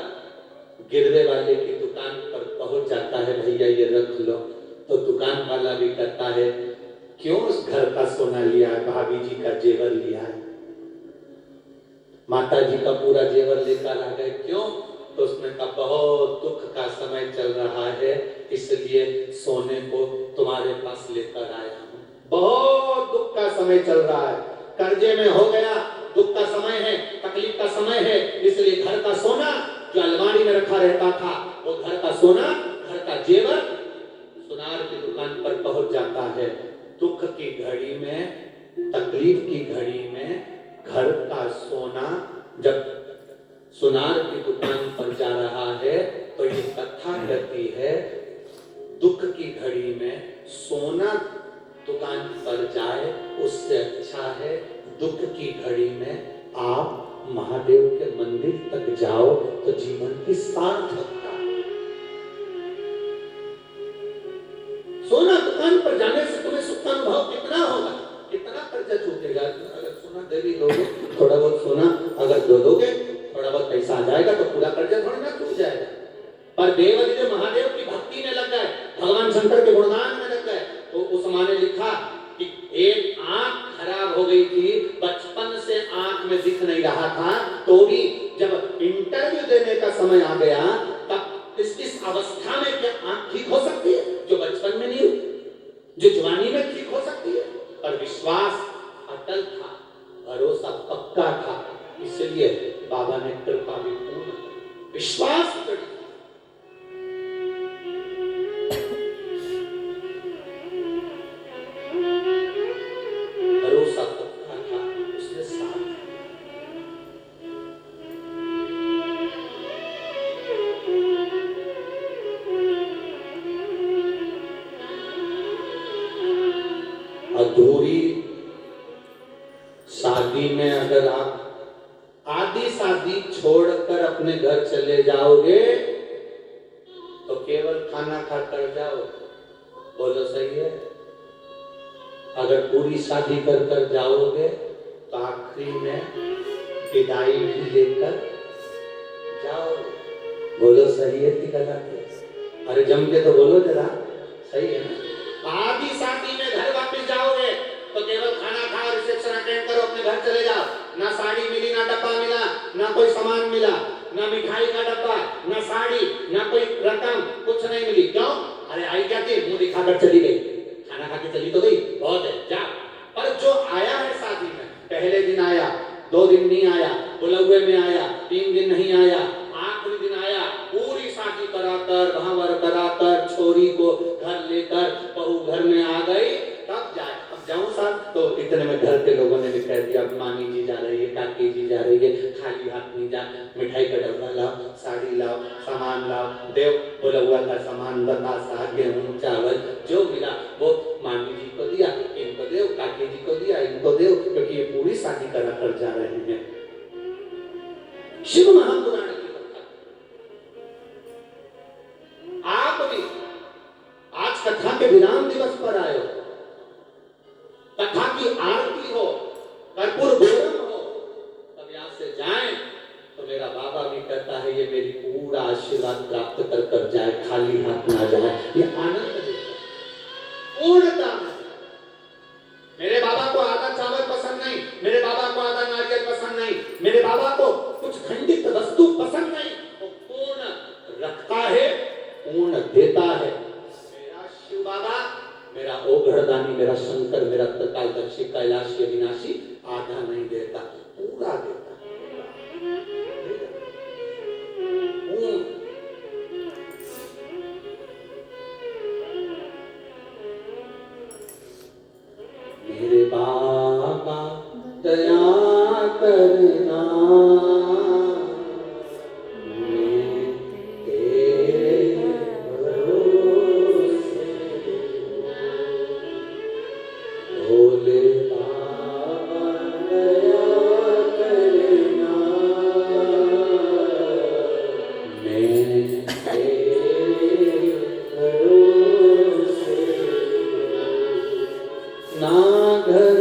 गिरवे वाले की दुकान पर पहुंच जाता है, भैया ये रख लो। तो दुकान वाला भी कहता है क्यों उस घर का सोना लिया है, भाभी जी का जेवर लिया है, माता जी का पूरा जेवर लेकर आ गए, क्यों? तो उसने कहा बहुत दुख का समय चल रहा है, इसलिए इसलिए सोने को तुम्हारे पास लेकर आया हूं। बहुत दुख का समय चल रहा है, कर्जे में हो गया, दुख का समय है, तकलीफ का समय है, इसलिए घर का सोना जो अलमारी में रखा रहता था, वो घर का सोना, घर का जेवर सुनार की दुकान पर पहुंच जाता है। दुख की घड़ी में, तकलीफ की घड़ी में घर का सोना जब सुनार की दुकान पर जा रहा है, तो ये कथा कहती है दुख की घड़ी में सोना दुकान पर जाए उससे अच्छा है दुख की घड़ी में आप महादेव के मंदिर तक जाओ तो जीवन की सार्थकता। सोना दुकान पर जाने से तुम्हें सुख का अनुभव कितना होगा, कितना कर्जा छूटेगा। अगर सोना दे भी दोगे, थोड़ा बहुत सोना अगर दे दोगे, थोड़ा बहुत पैसा आ जाएगा तो पूरा कर्जा थोड़ा ना छूट जाएगा। पर देव महादेव की भक्ति में लग गए, भगवान शंकर के गुणगान में लग गए, तो उस माँ ने लिखा कि एक आंख खराब हो गई थी, बचपन से आंख में दिख नहीं रहा था, तो भी जब इंटरव्यू देने का समय आ गया तब इस अवस्था में क्या आंख ठीक हो सकती है जो बचपन में नहीं हुई, जो जवानी में ठीक हो सकती है। पर विश्वास अटल था, भरोसा पक्का था, इसलिए बाबा ने कृपा भी पूर्ण, विश्वास करी, भरोसा पक्का था, उसने साथ अधूरी शादी में अगर आप आधी शादी छोड़कर अपने घर चले जाओगे तो केवल खाना खाकर जाओ, बोलो सही है। अगर पूरी शादी कर कर जाओगे तो आखिरी में विदाई भी लेकर जाओ, बोलो सही है कि गलत है। अरे जम के तो बोलो जरा, सही है ना। आधी शादी में घर वापस जाओगे तो केवल खाना खाओ, रिसेप्शन अटेंड करो, अपने घर चले जाओ, ना साड़ी मिली, ना डब्बा मिला, ना कोई सामान मिला, ना मिठाई का डब्बा, ना साड़ी, ना कोई रकम, कुछ नहीं मिली। क्यों? अरे आई क्या थी, मुंह दिखाकर चली गई, खाना खा के चली तो गई, बहुत है जा। पर जो आया है शादी में, पहले दिन आया, 2 दिन नहीं आया, बुलौए में आया, 3 दिन नहीं आया, आखिरी दिन आया, पूरी शादी कराकर, भंवर कराकर, छोरी को घर लेकर बहू घर में आ गई, तब जाए। अब जाऊं साहब तो इतने में घर के लोगों ने भी कह दिया, मामी जी जा रही है, काकी जी जा रही है, खाली हाथ नहीं जा, मिठाई का डब्बा लाओ, साड़ी लाओ, सामान लाओ, देव बोला हुआ था सामान, बतासा, गेहूं, चावल जो मिला वो मामी जी को दिया, इनको देव, काकी जी को दिया, इनको देव, क्योंकि ये पूरी शादी करा कर जा रहे हैं। शिव महापुराण की कथा आप भी आज कथा के विराम दिवस पर आए हो, कथा की आरती हो, कर्पूर गौरम हो, तब यहां से जाएं तो मेरा बाबा भी कहता है ये मेरी पूरा आशीर्वाद प्राप्त कर कर जाए, खाली हाथ ना जाए, ये आनंद देता है पूर्णता में। मेरे बाबा को आधा चावल पसंद नहीं, मेरे बाबा को आधा नारियल पसंद नहीं, मेरे बाबा को कुछ खंडित वस्तु पसंद नहीं, वो पूर्ण रखता है, पूर्ण देता है। मेरा शिव बाबा, मेरा ओघड़दानी, मेरा शंकर, मेरा त्रिकालदर्शी, कैलाशी, अविनाशी आधा नहीं देता, पूरा देता। मेरे बाबा दया करना, ना घर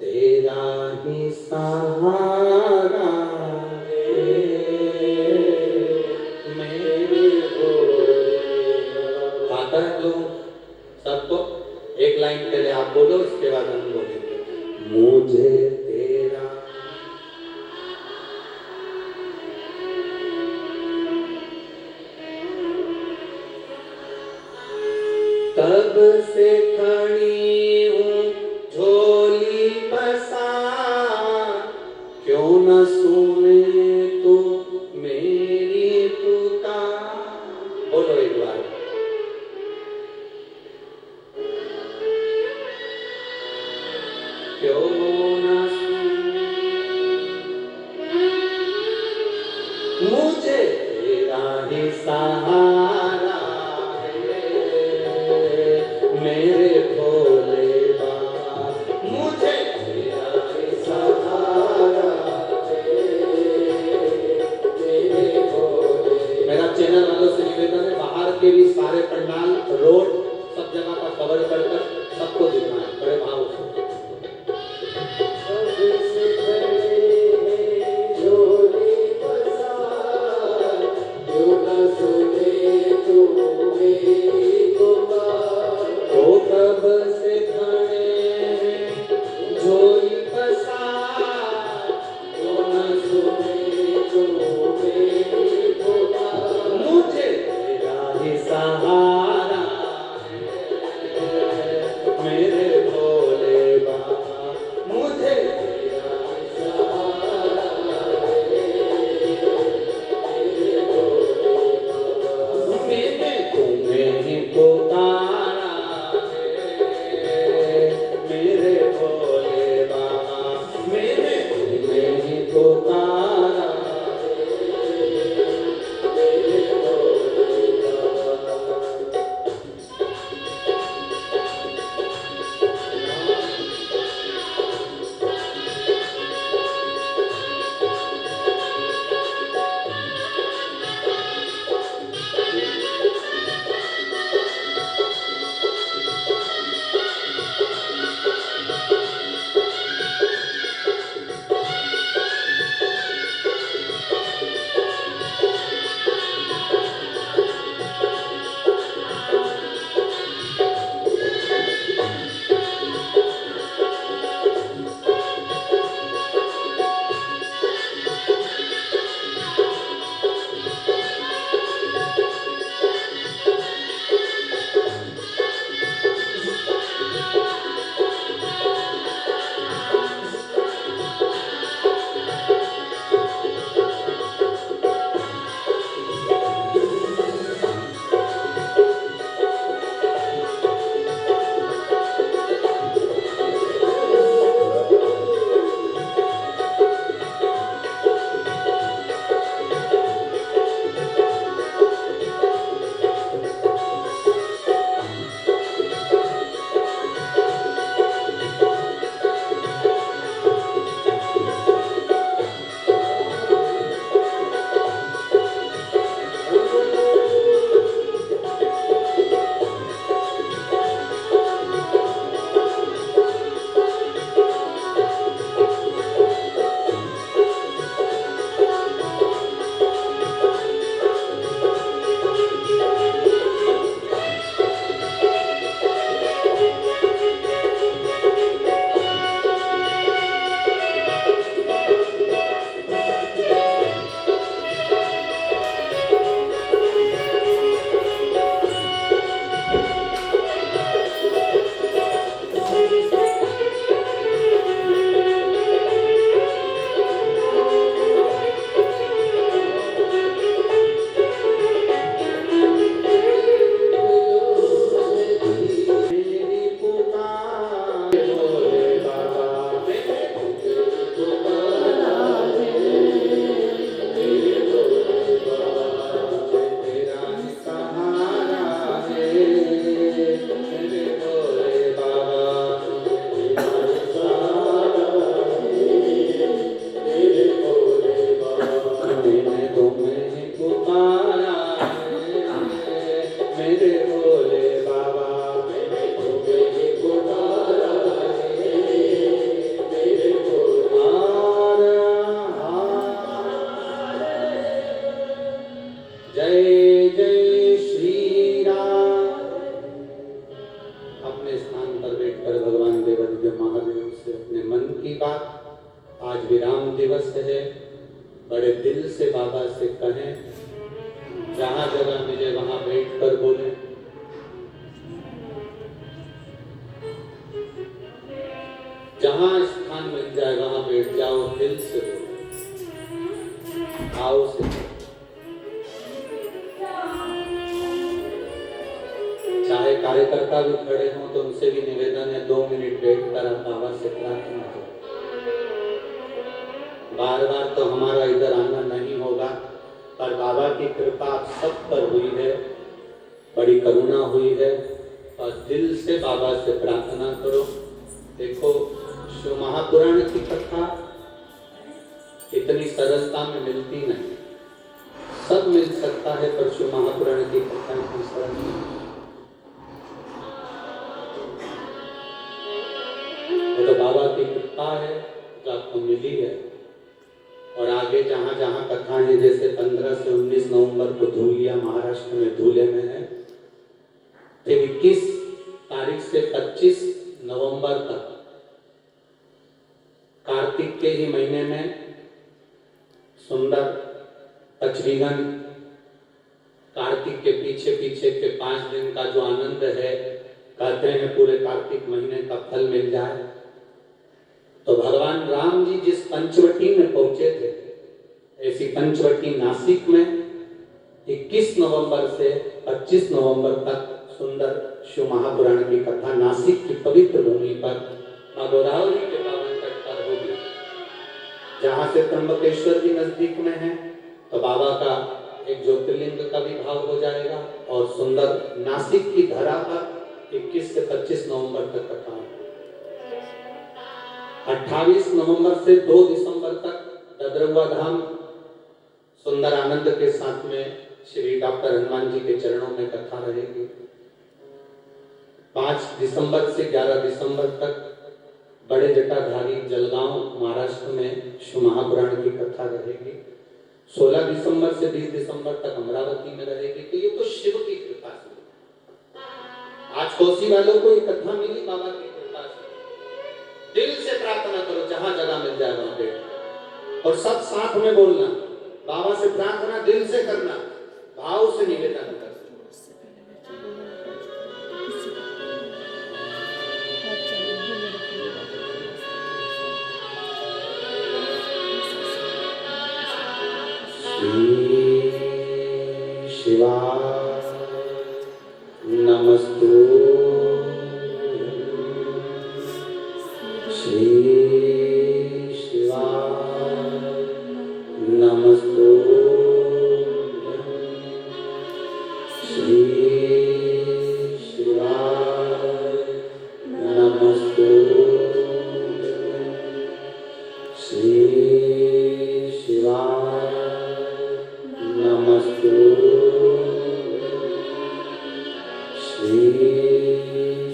तेरा ही सहारा है मेरे आता है लोग सबको एक लाइन के लिए आप बोलो, इसके बाद हम बोलेंगे। मुझे तेरा कब से खड़ी हूँ झोली पसार, क्यों न सुने तू मेरी पुकार। बोलो एक बार। क्यों न सुने मुझे तेरा ही सहारा मेरे भोले बाबा, मुझे तेरा ही सहारा मेरे भोले। मेरा चैनल वालों से निवेदन है, बाहर के भी सारे पंडाल रोड सब जगह पर कवर कर सबको दिखना है बड़े भाव से। झोली पसार, क्यों न सुने की बात, आज विराम दिवस है, बड़े दिल से बाबा से कहें, जहां जगह मिले वहां बैठकर बोले, जहां स्थान मिल जाए वहां बैठ जाओ, दिल से बोलो, आओ से। चाहे कार्यकर्ता भी खड़े हों तो उनसे भी निवेदन है, 2 मिनट बैठकर आप बाबा से प्रार्थना करें। बार बार तो हमारा इधर आना नहीं होगा, पर बाबा की कृपा आप सब पर हुई है, बड़ी करुणा हुई है, और दिल से बाबा से प्रार्थना करो। देखो, शिव महापुराण की कथा इतनी सरलता में मिलती नहीं, सब मिल सकता है, पर शिव महापुराण की कथा इतनी सरल नहीं। तो बाबा की कृपा है जो आपको मिली है, और आगे जहां जहां कथाएं, जैसे 15 से 19 नवंबर को धूलिया महाराष्ट्र में धूले में है, फिर 21 तारीख से 25 नवंबर तक कार्तिक के ही महीने में सुंदर पचरीगन, कार्तिक के पीछे पीछे के 5 दिन का जो आनंद है, कहते हैं पूरे कार्तिक महीने का फल मिल जाए। तो भगवान राम जी जिस पंचवटी में पहुंचे थे, ऐसी पंचवटी नासिक में 21 नवंबर से 25 नवंबर तक सुंदर शिव महापुराण की कथा नासिक की पवित्र भूमि पर गोदावरी के पावन तट पर होगी। जहां से त्र्यंबकेश्वर भी नजदीक में है, तो बाबा का एक ज्योतिर्लिंग का भी भाव हो जाएगा, और सुंदर नासिक की धरा पर 21 से 25 नवंबर तक कथा होगी। 28 नवंबर से 2 दिसंबर तक ददरुआ धाम सुंदर आनंद के साथ में श्री डॉक्टर हनुमान जी के चरणों में कथा रहेगी। 5 दिसंबर से 11 दिसंबर तक बड़े जटाधारी जलगांव महाराष्ट्र में शिव महापुराण की कथा रहेगी। 16 दिसंबर से 20 दिसंबर तक अमरावती में रहेगी। तो ये तो शिव की कृपा से, आज कोसी वालों को ये कथा मिली बाबा की कृपा से। दिल से प्रार्थना करो, जहां जगह मिल जाए वहां बैठ, और सब साथ में बोलना, बाबा से प्रार्थना दिल से करना, भाव से निवेदन करना। शिवा नमस्तु श्री शिवा नमस्तु श्री शिवा नमस्तु श्री शिवा नमस्तु श्री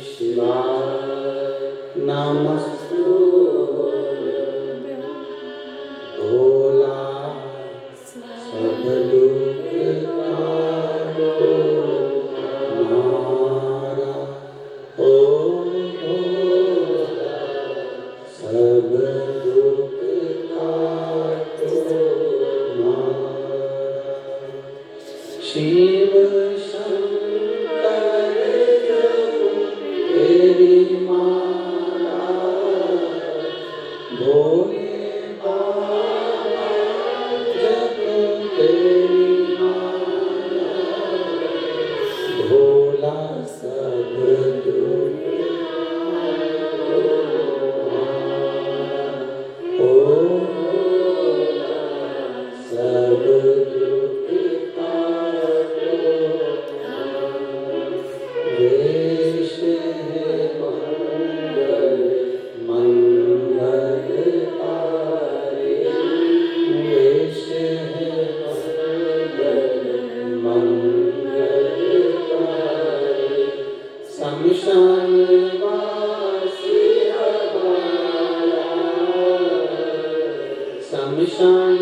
शिवा नमस्तु भोला सब दुख काटो हमारा, ओ भोला सब दुख काटो हमारा। शिव शंकर तेरी माला, भोले बाबा जप तेरी माला, भोला सब दुख ओ भोला सब दुख काटो। वेश है मंगल मंगलकारी, वेश है मंगल मंगलकारी, शमशान वासी हमारा, शमशान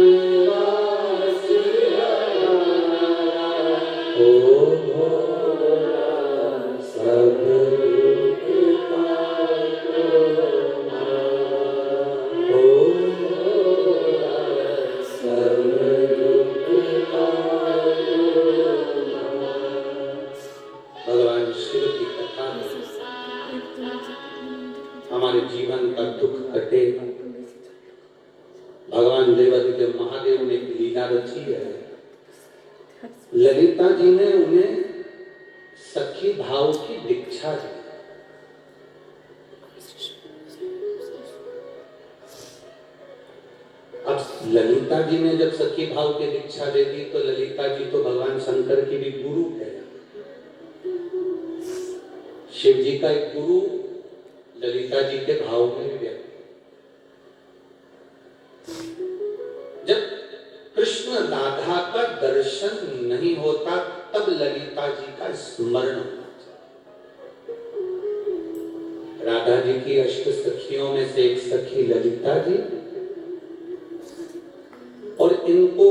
वासी हमारा, ओ भोला सब दुख काटो हमारा। देवादिदेव महादेव ने एक लीला रची है। ललिता जी ने उन्हें सखी भाव की दीक्षा दी। अब ललिता जी ने जब सखी भाव की दीक्षा दे दी तो ललिता जी तो भगवान शंकर की भी गुरु है। शिव जी का एक गुरु ललिता जी के भाव में भी व्यक्त। जब कृष्ण राधा का दर्शन नहीं होता तब ललिता जी का स्मरण होता। राधा जी की अष्ट सखियों में से एक सखी ललिता जी, और इनको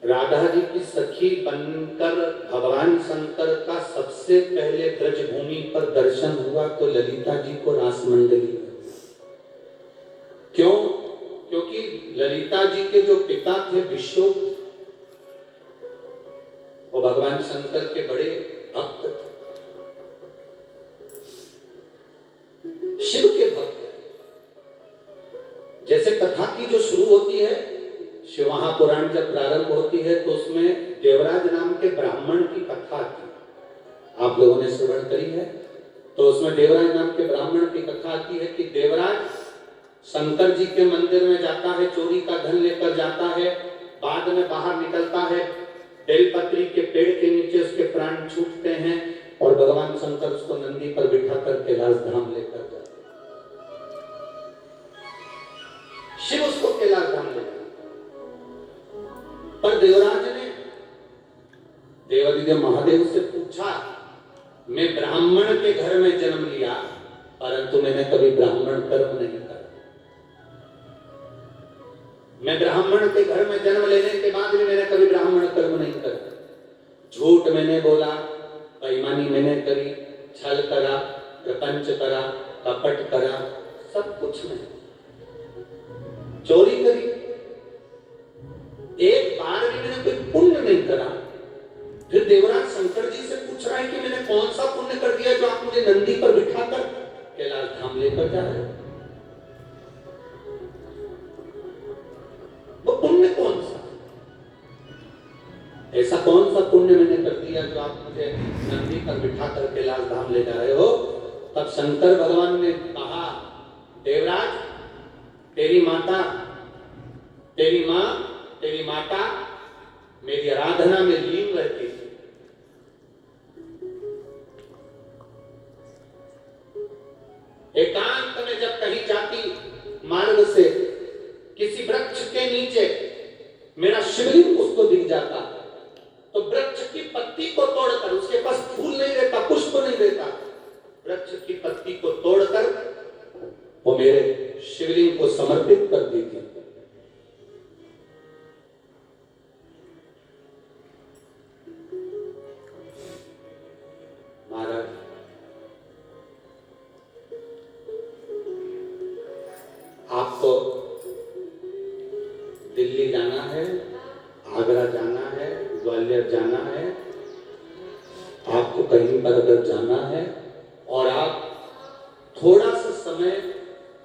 राधा जी की सखी बनकर भगवान शंकर का सबसे पहले ब्रजभूमि पर दर्शन हुआ तो ललिता जी को रास मंडली में। क्यों? क्योंकि ललिता जी के जो पिता थे विष्णु, वो भगवान शंकर के बड़े भक्त थे, शिव के भक्त। जैसे कथा की जो शुरू होती है, शिव महापुराण जब प्रारंभ होती है तो उसमें देवराज नाम के ब्राह्मण की कथा आती है। आप लोगों ने श्रवण करी है। तो उसमें देवराज नाम के ब्राह्मण की कथा आती है कि देवराज शंकर जी के मंदिर में जाता है, चोरी का धन लेकर जाता है, बाद में बाहर निकलता है, बेलपत्री के पेड़ के नीचे उसके प्राण छूटते हैं और भगवान शंकर उसको नंदी पर बिठा कर कैलाश धाम लेकर जाते हैं। शिव उसको कैलाश धाम ले। पर देवराज ने देवादिदेव महादेव से पूछा, मैं ब्राह्मण के घर में जन्म लिया परंतु मैंने कभी ब्राह्मण कर्म नहीं करा। मैं ब्राह्मण के घर में जन्म लेने के बाद भी मैंने कभी ब्राह्मण कर्म नहीं करा। झूठ मैंने बोला, बेईमानी मैंने करी, छल करा, प्रपंच करा, कपट करा, सब कुछ मैंने, चोरी करी, एक बार भी मैंने कोई पुण्य नहीं करा। फिर देवराज शंकर जी से पूछ रहा है कि मैंने कौन सा पुण्य कर दिया जो आप मुझे नंदी पर बिठाकर कैलाश धाम लेकर जा रहे हैं? वो पुण्य कौन सा? ऐसा कौन सा पुण्य मैंने कर दिया जो आप मुझे नंदी पर बिठाकर कैलाश धाम ले जा रहे हो? तब शंकर भगवान ने कहा, देवराज, तेरी माता, तेरी माँ, तेरी माता मेरी आराधना में लीन रहती थी। एकांत में जब कहीं जाती मार्ग से किसी वृक्ष के नीचे मेरा शिवलिंग उसको दिख जाता तो वृक्ष की पत्ती को तोड़कर, उसके पास फूल नहीं रहता, पुष्प नहीं रहता, वृक्ष की पत्ती को तोड़कर वो मेरे शिवलिंग को समर्पित कर दी थी। महाराज, आपको दिल्ली जाना है, आगरा जाना है, ग्वालियर जाना है, आपको कहीं पर अगर जाना है और आप थोड़ा सा समय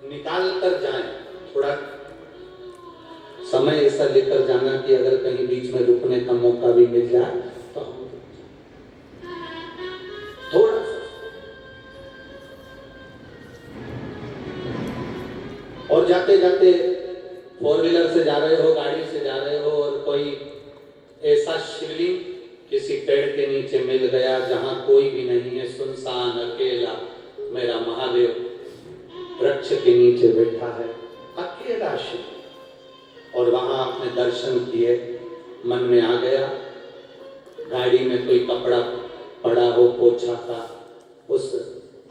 निकाल कर जाएं, थोड़ा समय ऐसा लेकर जाना कि अगर कहीं बीच में रुकने का मौका भी मिल जाए तो हम थोड़ा सा, और जाते जाते फोर व्हीलर से जा रहे हो, गाड़ी से जा रहे हो और कोई ऐसा शिवलिंग किसी पेड़ के नीचे मिल गया जहां कोई भी नहीं है, सुनसान अकेला मेरा महादेव वृक्ष के नीचे बैठा है, अकेला शिव, और वहां आपने दर्शन किए, मन में आ गया, गाड़ी में कोई कपड़ा पड़ा हो, पोछा था, उस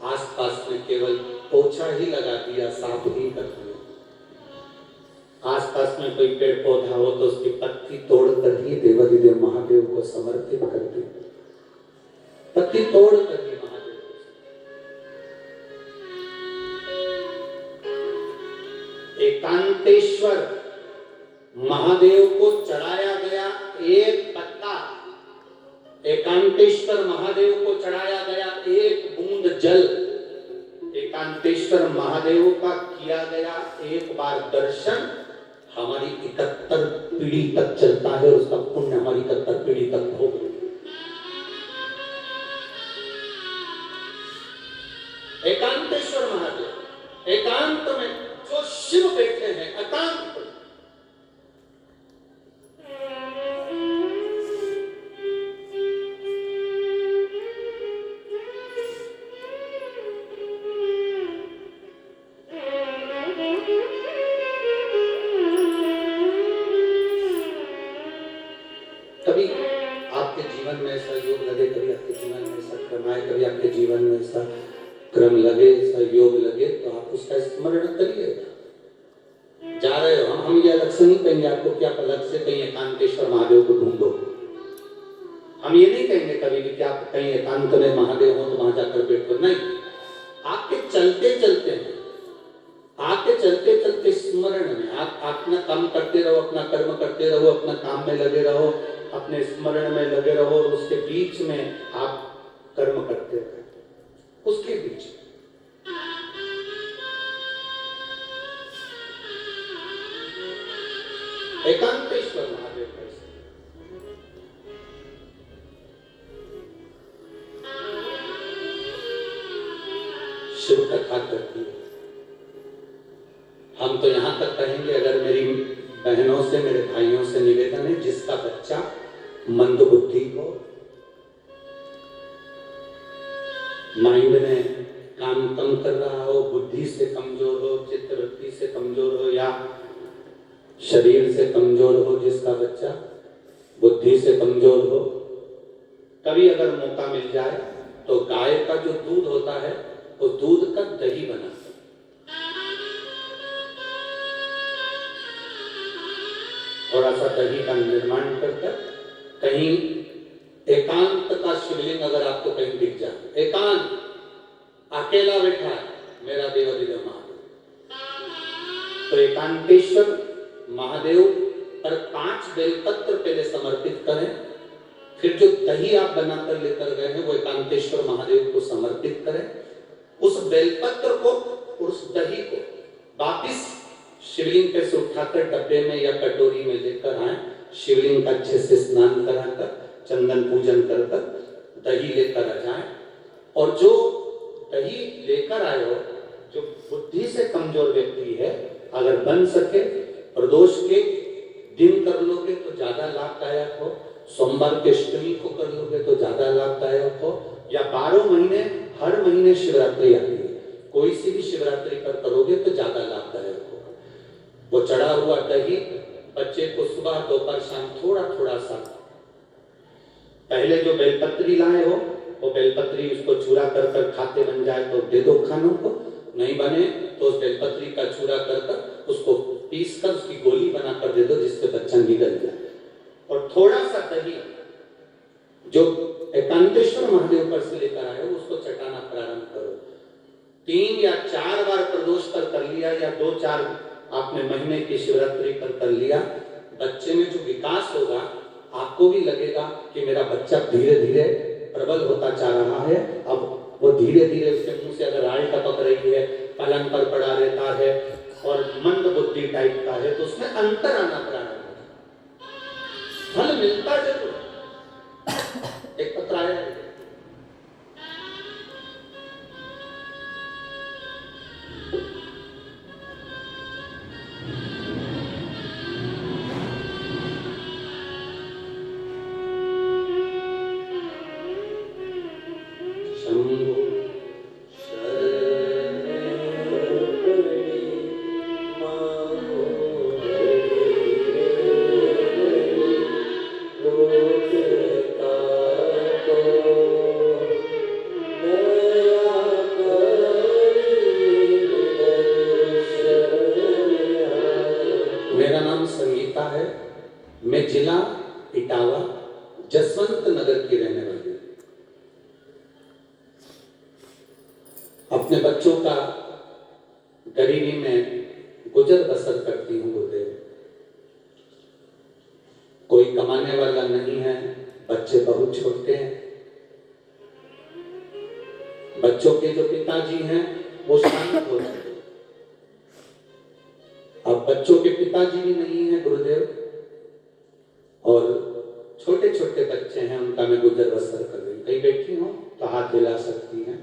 आसपास में केवल पोछा ही लगा दिया, साफ ही कर दिया। आसपास में कोई पेड़ पौधा हो तो उसकी पत्ती तोड़कर ही देवादिदेव महादेव को समर्पित कर दी, पत्ती तोड़ कर दी महादेव को। एकांतेश्वर महादेव को चढ़ाया गया एक पत्ता, एकांतेश्वर महादेव को चढ़ाया गया एक बूंद जल, एकांतेश्वर महादेव का किया गया एक बार दर्शन हमारी 71 पीढ़ी तक चलता है और उसका पुण्य हमारी 71 पीढ़ी तक हो। एकांतेश्वर महादेव एकांत में जो शिव बैठे हैं एकांत। कभी आपके जीवन में ऐसा योग लगे, कभी आपके जीवन में ऐसा क्रम आए, कभी आपके जीवन में ऐसा क्रम लगे, ऐसा योग लगे, तो आप उसका स्मरण करिएगा। जा रहे हो, हम ये अलग से नहीं कहेंगे आपको कि आप अलग से कहीं एकांतेश्वर महादेव को ढूंढो। हम ये नहीं कहेंगे कभी भी कि आप कहीं एकांत में महादेव हो तो वहां जाकर बैठो, नहीं। आपके चलते चलते स्मरण में आप अपना काम करते रहो, अपना कर्म करते रहो, अपना काम में लगे रहो, अपने स्मरण में लगे रहो, और उसके बीच में आप कर्म करते रहो। उसके बीच एकांतेश्वर महादेव कैसे शिव कथा करती है। हम तो यहां तक कहेंगे, अगर मेरी बहनों से, मेरे भाइयों से निवेदन है, जिसका बच्चा मंदबुद्धि हो, माइंड में काम कम कर रहा हो, बुद्धि से कमजोर हो, चित्तवृत्ति से कमजोर हो, या शरीर से कमजोर हो, जिसका बच्चा बुद्धि से कमजोर हो, कभी अगर मौका मिल जाए तो गाय का जो दूध होता है वो दूध का दही बना, थोड़ा सा दही का निर्माण करकर कहीं एकांत का शिवलिंग अगर आपको कहीं दिख जाए, एकांत अकेला बैठा है मेरा देवाधिदेव महादेव, तो एकांतेश्वर महादेव पर 5 बेलपत्र पहले समर्पित करें, फिर जो दही आप बनाकर लेकर गए हैं वो एकांतेश्वर महादेव को समर्पित करें। उस बेलपत्र को, उस दही को वापिस शिवलिंग पे से उठाकर डब्बे में या कटोरी में लेकर आए, शिवलिंग का अच्छे से स्नान कराकर, चंदन पूजन कर दही लेकर आ जाए, और जो दही लेकर आए हो, जो बुद्धि से कमजोर व्यक्ति है, अगर बन सके प्रदोष के दिन कर लोगे तो ज्यादा लाभदायक हो, सोमवार के अष्टमी को कर लोगे तो ज्यादा लाभदायक हो, या 12 महीने हर महीने शिवरात्रि आती है, कोई सी भी शिवरात्रि पर करोगे तो ज्यादा लाभदायक हो। वो चढ़ा हुआ दही बच्चे को सुबह दोपहर शाम थोड़ा थोड़ा सा, पहले जो बेलपत्री लाए हो वो बेलपत्री उसको चूरा कर खाते बन जाए तो दे दो खानों को, नहीं बने तो उस बेलपत्री का चूरा कर उसको पीस कर उसकी गोली बनाकर दे दो, जिससे बच्चा निगल जाए। और थोड़ा सा दही जो एकांतेश्वर महादेव पर से लेकर आए हो उसको चटाना प्रारंभ करो। 3 या 4 बार प्रदोष पर कर लिया, या 2-4 आपने महीने की शिवरात्रि पर कर लिया, बच्चे में जो विकास होगा आपको भी लगेगा कि मेरा बच्चा धीरे धीरे प्रबल होता जा रहा है। अब वो धीरे धीरे उसके मुंह से अगर राय टपक रही है, पलंग पर पड़ा रहता है और मंद बुद्धि टाइप का है, तो उसमें अंतर आना प्रारंभ होता है। फल मिलता जरूर, एक पत्र आया है, मेरा नाम संगीता है, मैं जिला इटावा जसवंत नगर की रहने वाली हूं। अपने बच्चों का गरीबी में गुजर बसर करती हूँ गुरुदेव। कोई कमाने वाला नहीं है, बच्चे बहुत छोटे हैं, बच्चों के जो पिताजी हैं वो शांत हो गए। अब बच्चों के पिताजी भी नहीं है गुरुदेव, और छोटे छोटे बच्चे हैं, उनका मैं गुजर बसर कर रही हूँ। कहीं बैठी हूँ तो हाथ हिला सकती हैं।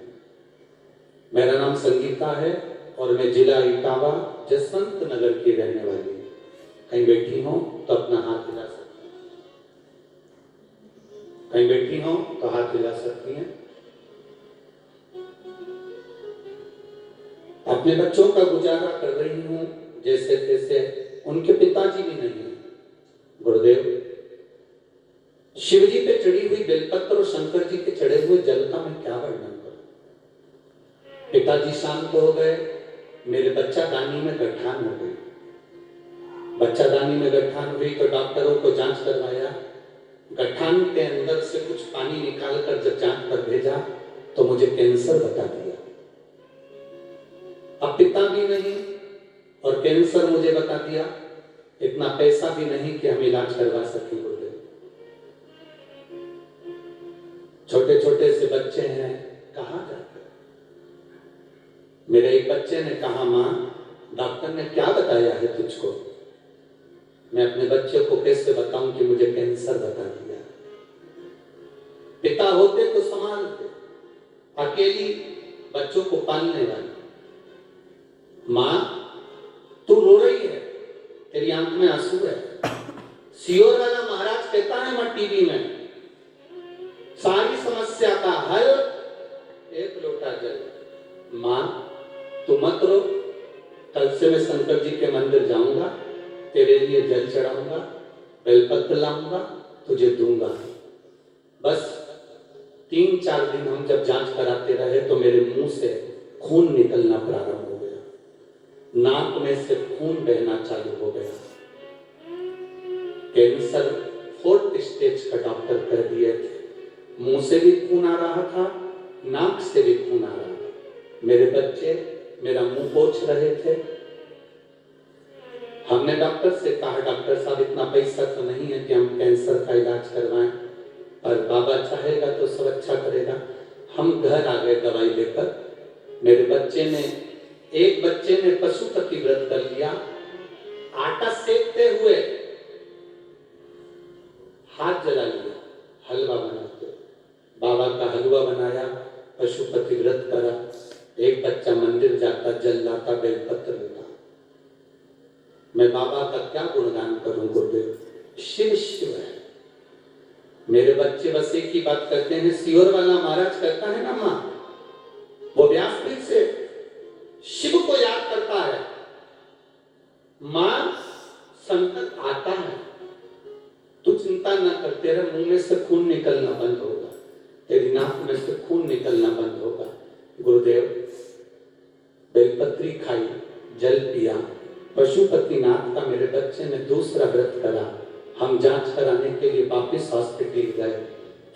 मेरा नाम संगीता है और मैं जिला इटावा जसवंत नगर की रहने वाली हूँ। कहीं बैठी हूँ तो अपना हाथ हिला सकती हैं। कहीं बैठी हूँ तो हाथ हिला सकती हैं। अपने बच्चों का गुजारा कर रही हूँ जैसे तैसे। उनके पिताजी भी नहीं है गुरुदेव। शिव जी पे चढ़ी हुई बेलपत्र और शंकर जी के चढ़े हुए जल का मैं क्या वर्णन करूं। पिताजी शांत हो गए, मेरे बच्चा दानी में गठान हो गई। बच्चा दानी में गठान हुई तो डॉक्टरों को जांच करवाया। गठान के अंदर से कुछ पानी निकालकर जब जांच पर भेजा तो मुझे कैंसर बता दिया। अब पिता भी नहीं और कैंसर मुझे बता दिया। इतना पैसा भी नहीं कि हम इलाज करवा सकें गुरुदेव। छोटे छोटे से बच्चे हैं, कहां जाते। मेरे एक बच्चे ने कहा, मां डॉक्टर ने क्या बताया है तुझको। मैं अपने बच्चे को कैसे बताऊं कि मुझे कैंसर बता दिया। पिता होते तो संभालते, अकेली बच्चों को पालने वाली। मां तू रो रही है, तेरी आंख में आंसू है। सियोर वाला महाराज कहता है मां टीवी में, सारी समस्या का हल एक लोटा जल। मां तू मत रो, कल से मैं शंकर जी के मंदिर जाऊंगा, तेरे लिए जल चढ़ाऊंगा, बेलपत्र लाऊंगा, तुझे दूंगा। बस 3-4 दिन हम जब जांच कराते रहे तो मेरे मुंह से खून निकलना प्रारंभ हो गया, नाक में से खून बहना चालू हो गया। कैंसर 4th स्टेज का डॉक्टर कह दिए थे। मुंह से भी खून आ रहा था, नाक से भी खून आ रहा था। मेरे बच्चे मेरा मुंह पोंछ रहे थे। हमने डॉक्टर से कहा, डॉक्टर साहब इतना पैसा तो नहीं है कि हम कैंसर का इलाज करवाएं, पर बाबा चाहेगा तो सब अच्छा करेगा। हम घर आ गए दवाई लेकर। मेरे बच्चे ने, एक बच्चे ने पशुपति व्रत कर लिया। आटा सेकते हुए हाथ जला लिया, हलवा बनाते। बाबा का हलवा बनाया, पशुपति व्रत करा। एक बच्चा मंदिर जाता, जल लाता, बेलपत्र लेता। मैं बाबा का क्या गुणगान करूं गुरुदेव। शिव शिव है। मेरे बच्चे बस एक ही बात करते हैं, सियोर वाला महाराज कहता है ना मां, वो व्यासपीठ से शिव को याद करता है। मां संकट आता है, तू चिंता न कर, तेरे मुंह में से खून निकलना बंद होगा, तेरी नाक में से खून निकलना बंद होगा। गुरुदेव बेलपत्री खाई, जल पिया, पशुपतिनाथ का मेरे बच्चे ने दूसरा व्रत करा। हम जांच कराने के लिए वापस हॉस्पिटल गए,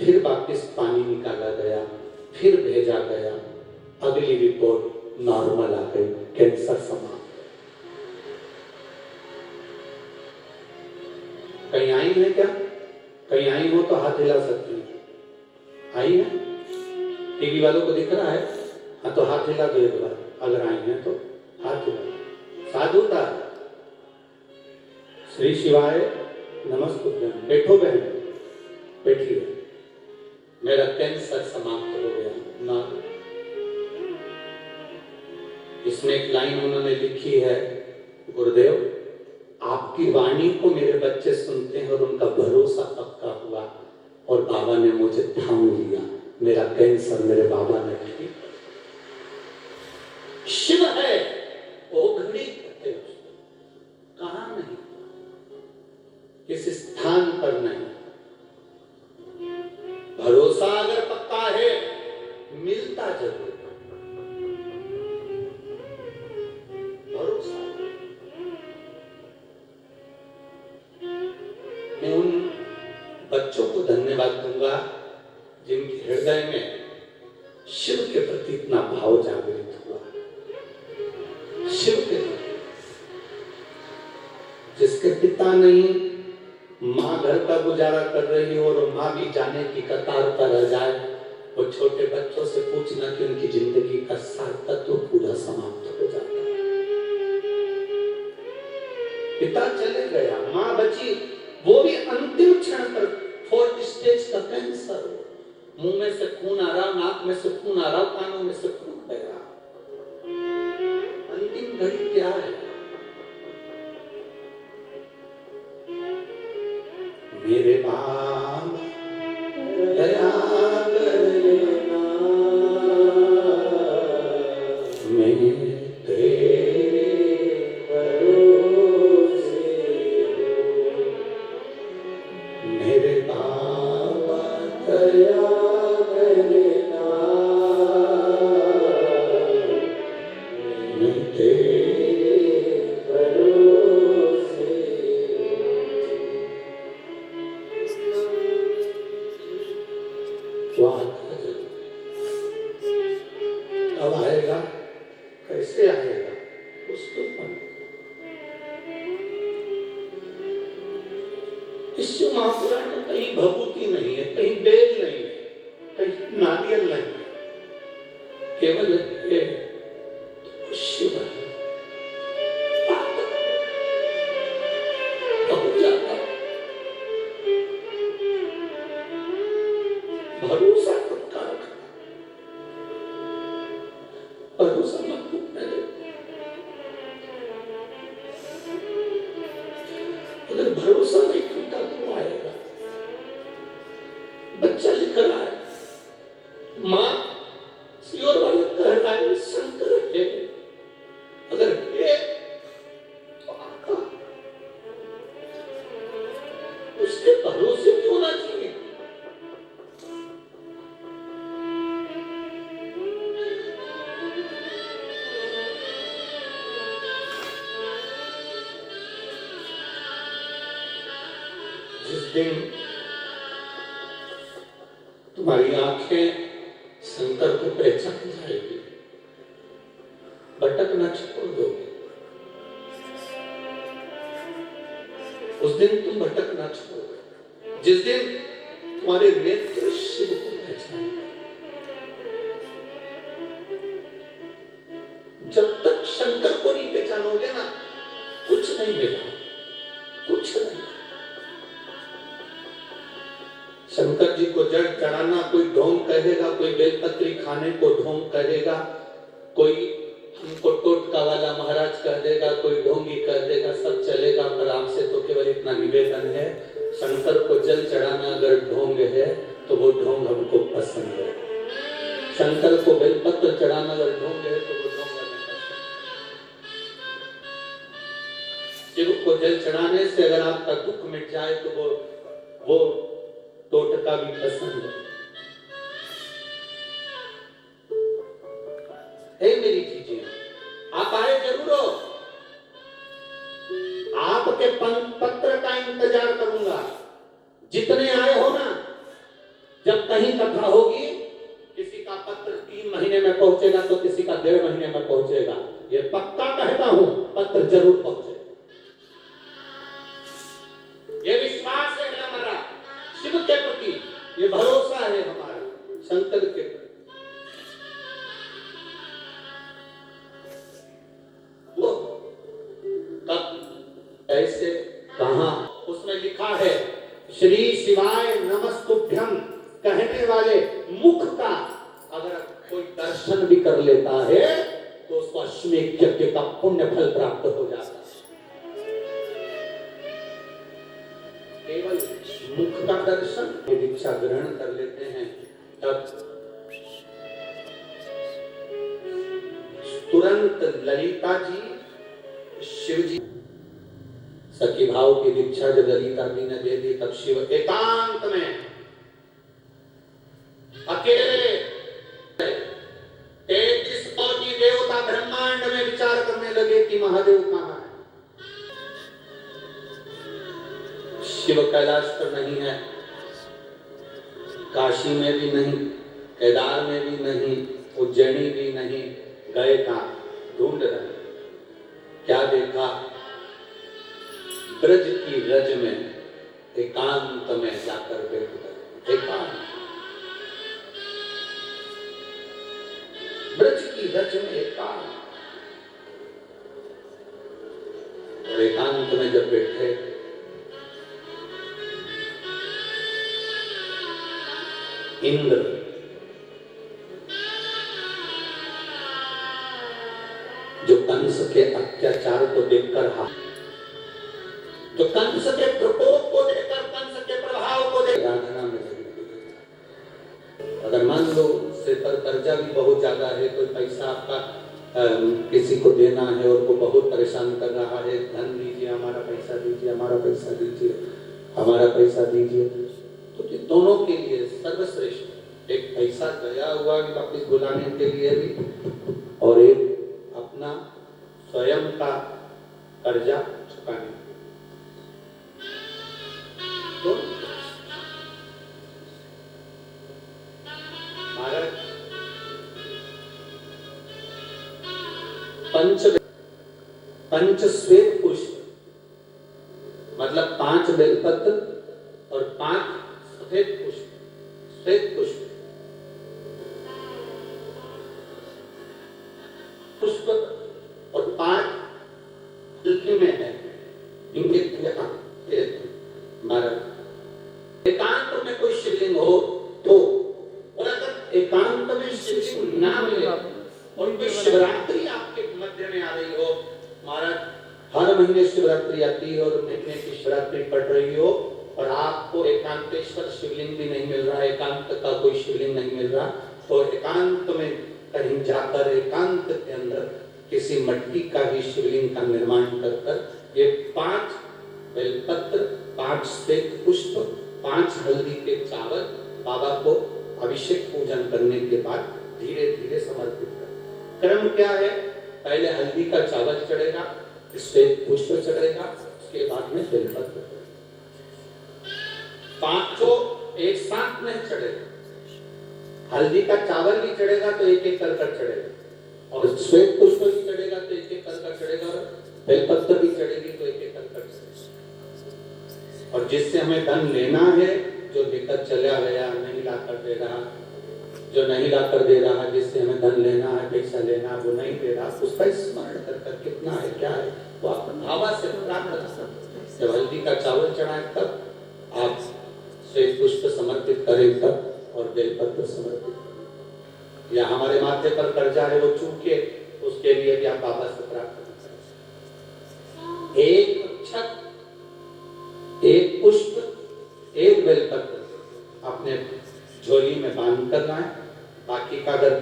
फिर वापस पानी निकाला गया, फिर भेजा गया। अगली रिपोर्ट नॉर्मल आ गई, कैंसर समाप्त। कहीं आई है क्या? कहीं आई हो तो हाथ हिला सकती है। आई है? टीवी वालों को दिख रहा है? हाँ तो हाथ हिला दो एक बार, अगर आई है तो हाथ हिला। साधुता। श्री शिवाय नमस्ते। बैठो बहन, बैठिए। मेरा कैंसर समाप्त हो गया ना। इसमें एक लाइन उन्होंने लिखी है, गुरुदेव आपकी वाणी को मेरे बच्चे सुनते हैं और उनका भरोसा पक्का हुआ और बाबा ने मुझे थाम लिया। मेरा कैंसर मेरे बाबा ने की। शिव है ओघड़ी कहते हैं, कहां नहीं, किस स्थान पर नहीं। भरोसा अगर पक्का है मिलता जरूर। भरोसा। मैं उन बच्चों को धन्यवाद दूंगा जिनके हृदय में शिव के प्रति इतना भाव जागृत हुआ। शिव के प्रति, जिसके पिता नहीं, मां घर का गुजारा कर रही हो और मां भी जाने की कतार पर रह जाए, वो छोटे बच्चों से पूछना कि उनकी जिंदगी का सार्थक तो पूरा समाप्त हो जाता है। पिता चले गया, मां बची, वो भी अंतिम क्षण पर 4th स्टेज का कैंसर, मुंह में से खून आ रहा, नाक में से खून आ रहा, कानों में से खून बह रहा। अंतिम घड़ी क्या है? मेरे बाबा दया करना, मैं तेरे भरोसे हूँ। मेरे बाबा दया करना, मैं तेरे भरोसे हूँ। अब आएगा, कैसे आएगा? उसको शिव महापुराण में कहीं भभूति नहीं है, कहीं बेल नहीं है, कहीं नारियल नहीं है, केवल शिव है। बहुत ज्यादा भरोसा पक्का रखना, भरोसा मत टूटने दे। अगर भरोसा नहीं टूटा तो आएगा। बच्चा लिख रहा है, मां सियोर वाले कह रहा है शंकर है, अगर है तो आका, उसके भरोसे भी होना चाहिए। जिस दिन तुम्हारी आंखें शंकर को पहचान जाएगी, भटकना छोड़ दोगे। उस दिन तुम भटकना छोड़ोगे, जिस दिन तुम्हारे नेत्र शिव को पहचानेंगे। जब तक शंकर को नहीं पहचानोगे ना, कुछ नहीं मिला, कुछ नहीं। शंकर जी को जड़ चढ़ाना कोई ढोंग कहेगा, कोई बेलपत्री खाने को ढोंग कहेगा, कोई हमको टोटका वाला महाराज कह देगा, कोई ढोंगी कह देगा, सब चलेगा। पर आपसे तो केवल इतना निवेदन है, शंकर को जल चढ़ाना अगर ढोंग है तो वो ढोंग हमको पसंद है। शंकर को बेलपत्र चढ़ाना अगर ढोंग है तो वो ढोंग हमें पसंद है। शिव को जल चढ़ाने से अगर आपका दुख मिट जाए तो वो टोटका भी पसंद है। मेरी चीजें आप आए जरूर हो, आपके पत्र का इंतजार करूंगा। जितने आए हो ना, जब कहीं कथा होगी, किसी का पत्र 3 महीने में पहुंचेगा तो किसी का 1.5 महीने में पहुंचेगा। ये पक्का कहता हूं, पत्र जरूर पहुंचेगा। ये विश्वास है हमारा शिव के प्रति, ये भरोसा है हमारा शंकर के प्रति। वो कब, ऐसे, कहां, उसमें लिखा है श्री शिवाय नमस्तुभ्यम कहने वाले मुख का अगर कोई दर्शन भी कर लेता है तो उसको अश्वमेध यज्ञ का पुण्य फल प्राप्त हो जाता है। केवल मुख का दर्शन, दीक्षा ग्रहण कर लेते हैं, तब तुरंत ललिता जी शिव जी सखी भाव की दीक्षा जब ललिता जी ने दे दी, तब शिव एकांत में अकेले 33 कोटि देवता ब्रह्मांड में विचार करने लगे कि महादेव कहां है। शिव कैलाश पर नहीं है, काशी में भी नहीं, केदार में भी नहीं, उज्जैनी भी नहीं, गए कहां? ढूंढ रहे। क्या देखा? ब्रज की रज में एकांत में जाकर बैठ गए। एकांत, ब्रज की रज में एकांत। और एकांत में जब बैठे इंद्र जो कंस के अत्याचार को देखकर जो कंस के प्रकोप को देखकर, कंस के प्रभाव को देख आराधना में अगर मान लो सिर पर कर्जा भी बहुत ज्यादा है, कोई पैसा आपका किसी को देना है और वो बहुत परेशान कर रहा है, धन दीजिए, हमारा पैसा दीजिए, हमारा पैसा दीजिए, हमारा पैसा दीजिए, तो ये दोनों के लिए सर्वश्रेष्ठ एक पैसा गया हुआ वापिस बुलाने के लिए भी, और एक अपना स्वयं का कर्जा चुकाने। तो भारत पंच श्वेत पुष्प मतलब 5 बेलपत्र और 5 सफेद पुष्प, श्वेत पुष्प और 5 हल्की में है। इनके भारत एकांत में कोई शिवलिंग हो तो, और अगर एकांत में शिवलिंग ना मिले और कोई शिवरात्रि आपके मध्य में आ रही हो, महाराज हर महीने शिवरात्रि आती है और महीने की शिवरात्रि पड़ रही हो और आपको एकांतेश्वर शिवलिंग भी नहीं मिल रहा, एकांत का कोई शिवलिंग नहीं मिल रहा, तो एकांत में कहीं जाकर एकांत के अंदर किसी मिट्टी का ही शिवलिंग का निर्माण कर ये 5 बेलपत्र, 5 श्वेत पुष्प, 5 हल्दी के चावल बाबा को अभिषेक पूजन करने के बाद धीरे धीरे समर्पित कर। क्रम क्या है? पहले हल्दी का चावल चढ़ेगा, श्वेत पुष्प चढ़ेगा, उसके बाद में बेलपत्र। 5 एक साथ में चढ़ेगा, हल्दी का चावल भी चढ़ेगा तो एक एक कर चढ़ेगा, और श्वेत पुष्प भी चढ़ेगा तो एक एक कर चढ़ेगा, और बेलपत्र भी चढ़ेगी तो एक एक कर चढ़ेगा। और जिससे हमें धन लेना है, जो लेकर चला गया नहीं लाकर दे रहा, जो नहीं लाकर दे रहा, जिससे हमें धन लेना है, पैसा लेना, वो नहीं दे रहा, उसका स्मरण कर कितना है क्या है वो आप भावा से प्राप्त कर सकते। जब हल्दी का चावल चढ़ाए तब आप श्वेत पुष्प समर्पित करें तब, और बेलपत्र समर्पित करें। या हमारे माथे पर कर्जा है वो चूके, उसके लिए भी आप बाबा से प्राप्त करें। एक छत, एक पुष्प, एक बेलपत्र अपने झोली में बांध कर लाएं। बाकी का अगर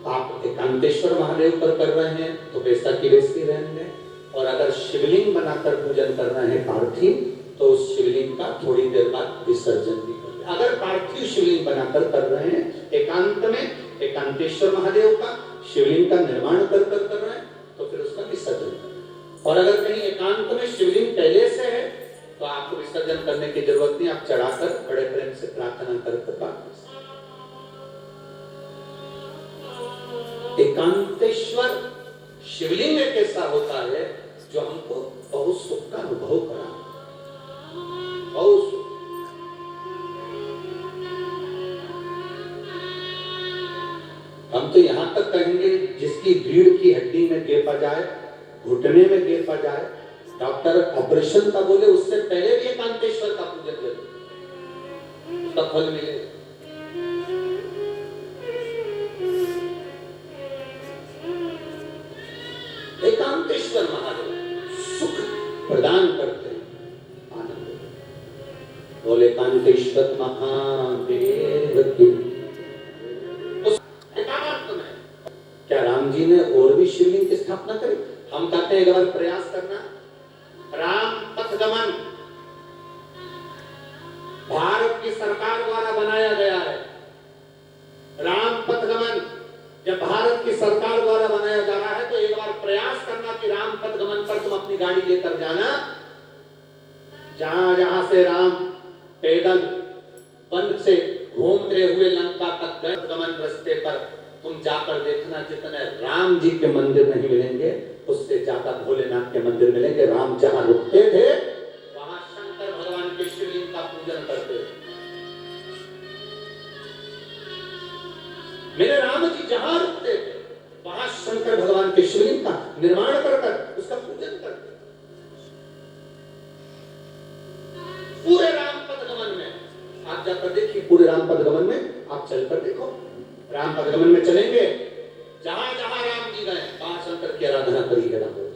आप एकांतेश्वर महादेव पर कर रहे हैं तो वैसा की वैसी रहने दें, और अगर शिवलिंग बनाकर पूजन कर रहे हैं पार्थिव, तो उस शिवलिंग का थोड़ी देर बाद विसर्जन भी कर दें। अगर पार्थिव शिवलिंग बनाकर कर रहे हैं एकांत में, एकांतेश्वर महादेव का शिवलिंग का निर्माण कर रहे हैं, तो फिर उसका विसर्जन करें। और अगर कहीं एकांत में शिवलिंग पहले से है तो आपको विसर्जन करने की जरूरत नहीं, आप चढ़ाकर बड़े प्रेम से प्रार्थना करके एकांतेश्वर शिवलिंग एक ऐसा होता है जो हमको बहुत सुख का अनुभव करा, बहुत सुख। हम तो यहां तक कहेंगे जिसकी भीड़ की हड्डी में गेपा जाए, घुटने में गेपा जाए, डॉक्टर ऑपरेशन का बोले, उससे पहले भी एकांतेश्वर का पूजन करें, उसका फल मिलेगा। एकांतेश्वर महादेव सुख प्रदान करते हैं, आनंद। बोले एकांतेश्वर महादेव की। एकांत में क्या राम जी ने और भी शिवलिंग की स्थापना करी? हम कहते हैं एक बार प्रयास करना। राम पथगमन भारत की सरकार द्वारा बनाया गया है। राम पथगमन जब भारत की सरकार द्वारा बनाया जा रहा है तो एक बार प्रयास करना कि राम पथगमन पर तुम अपनी गाड़ी लेकर जाना, जहां जहां से राम पैदल वन से घूमते हुए लंका तक गए, पथगमन रास्ते पर तुम जाकर देखना, जितने राम जी के मंदिर नहीं मिलेंगे उससे ज्यादा भोलेनाथ के मंदिर मिलेंगे। राम जहां रुकते थे वहां शंकर भगवान के शिवलिंग का पूजन करते थे। मेरे राम जी जहां रुकते थे वहां शंकर भगवान के शिवलिंग का निर्माण कर उसका पूजन करते। पूरे राम पदगमन में आप जाकर देखिए, पूरे राम पदगमन में आप चलकर देखो, राम पदगमन में चलेंगे, जहां जहां राम जी गए वहां शंकर की आराधना करिए राम।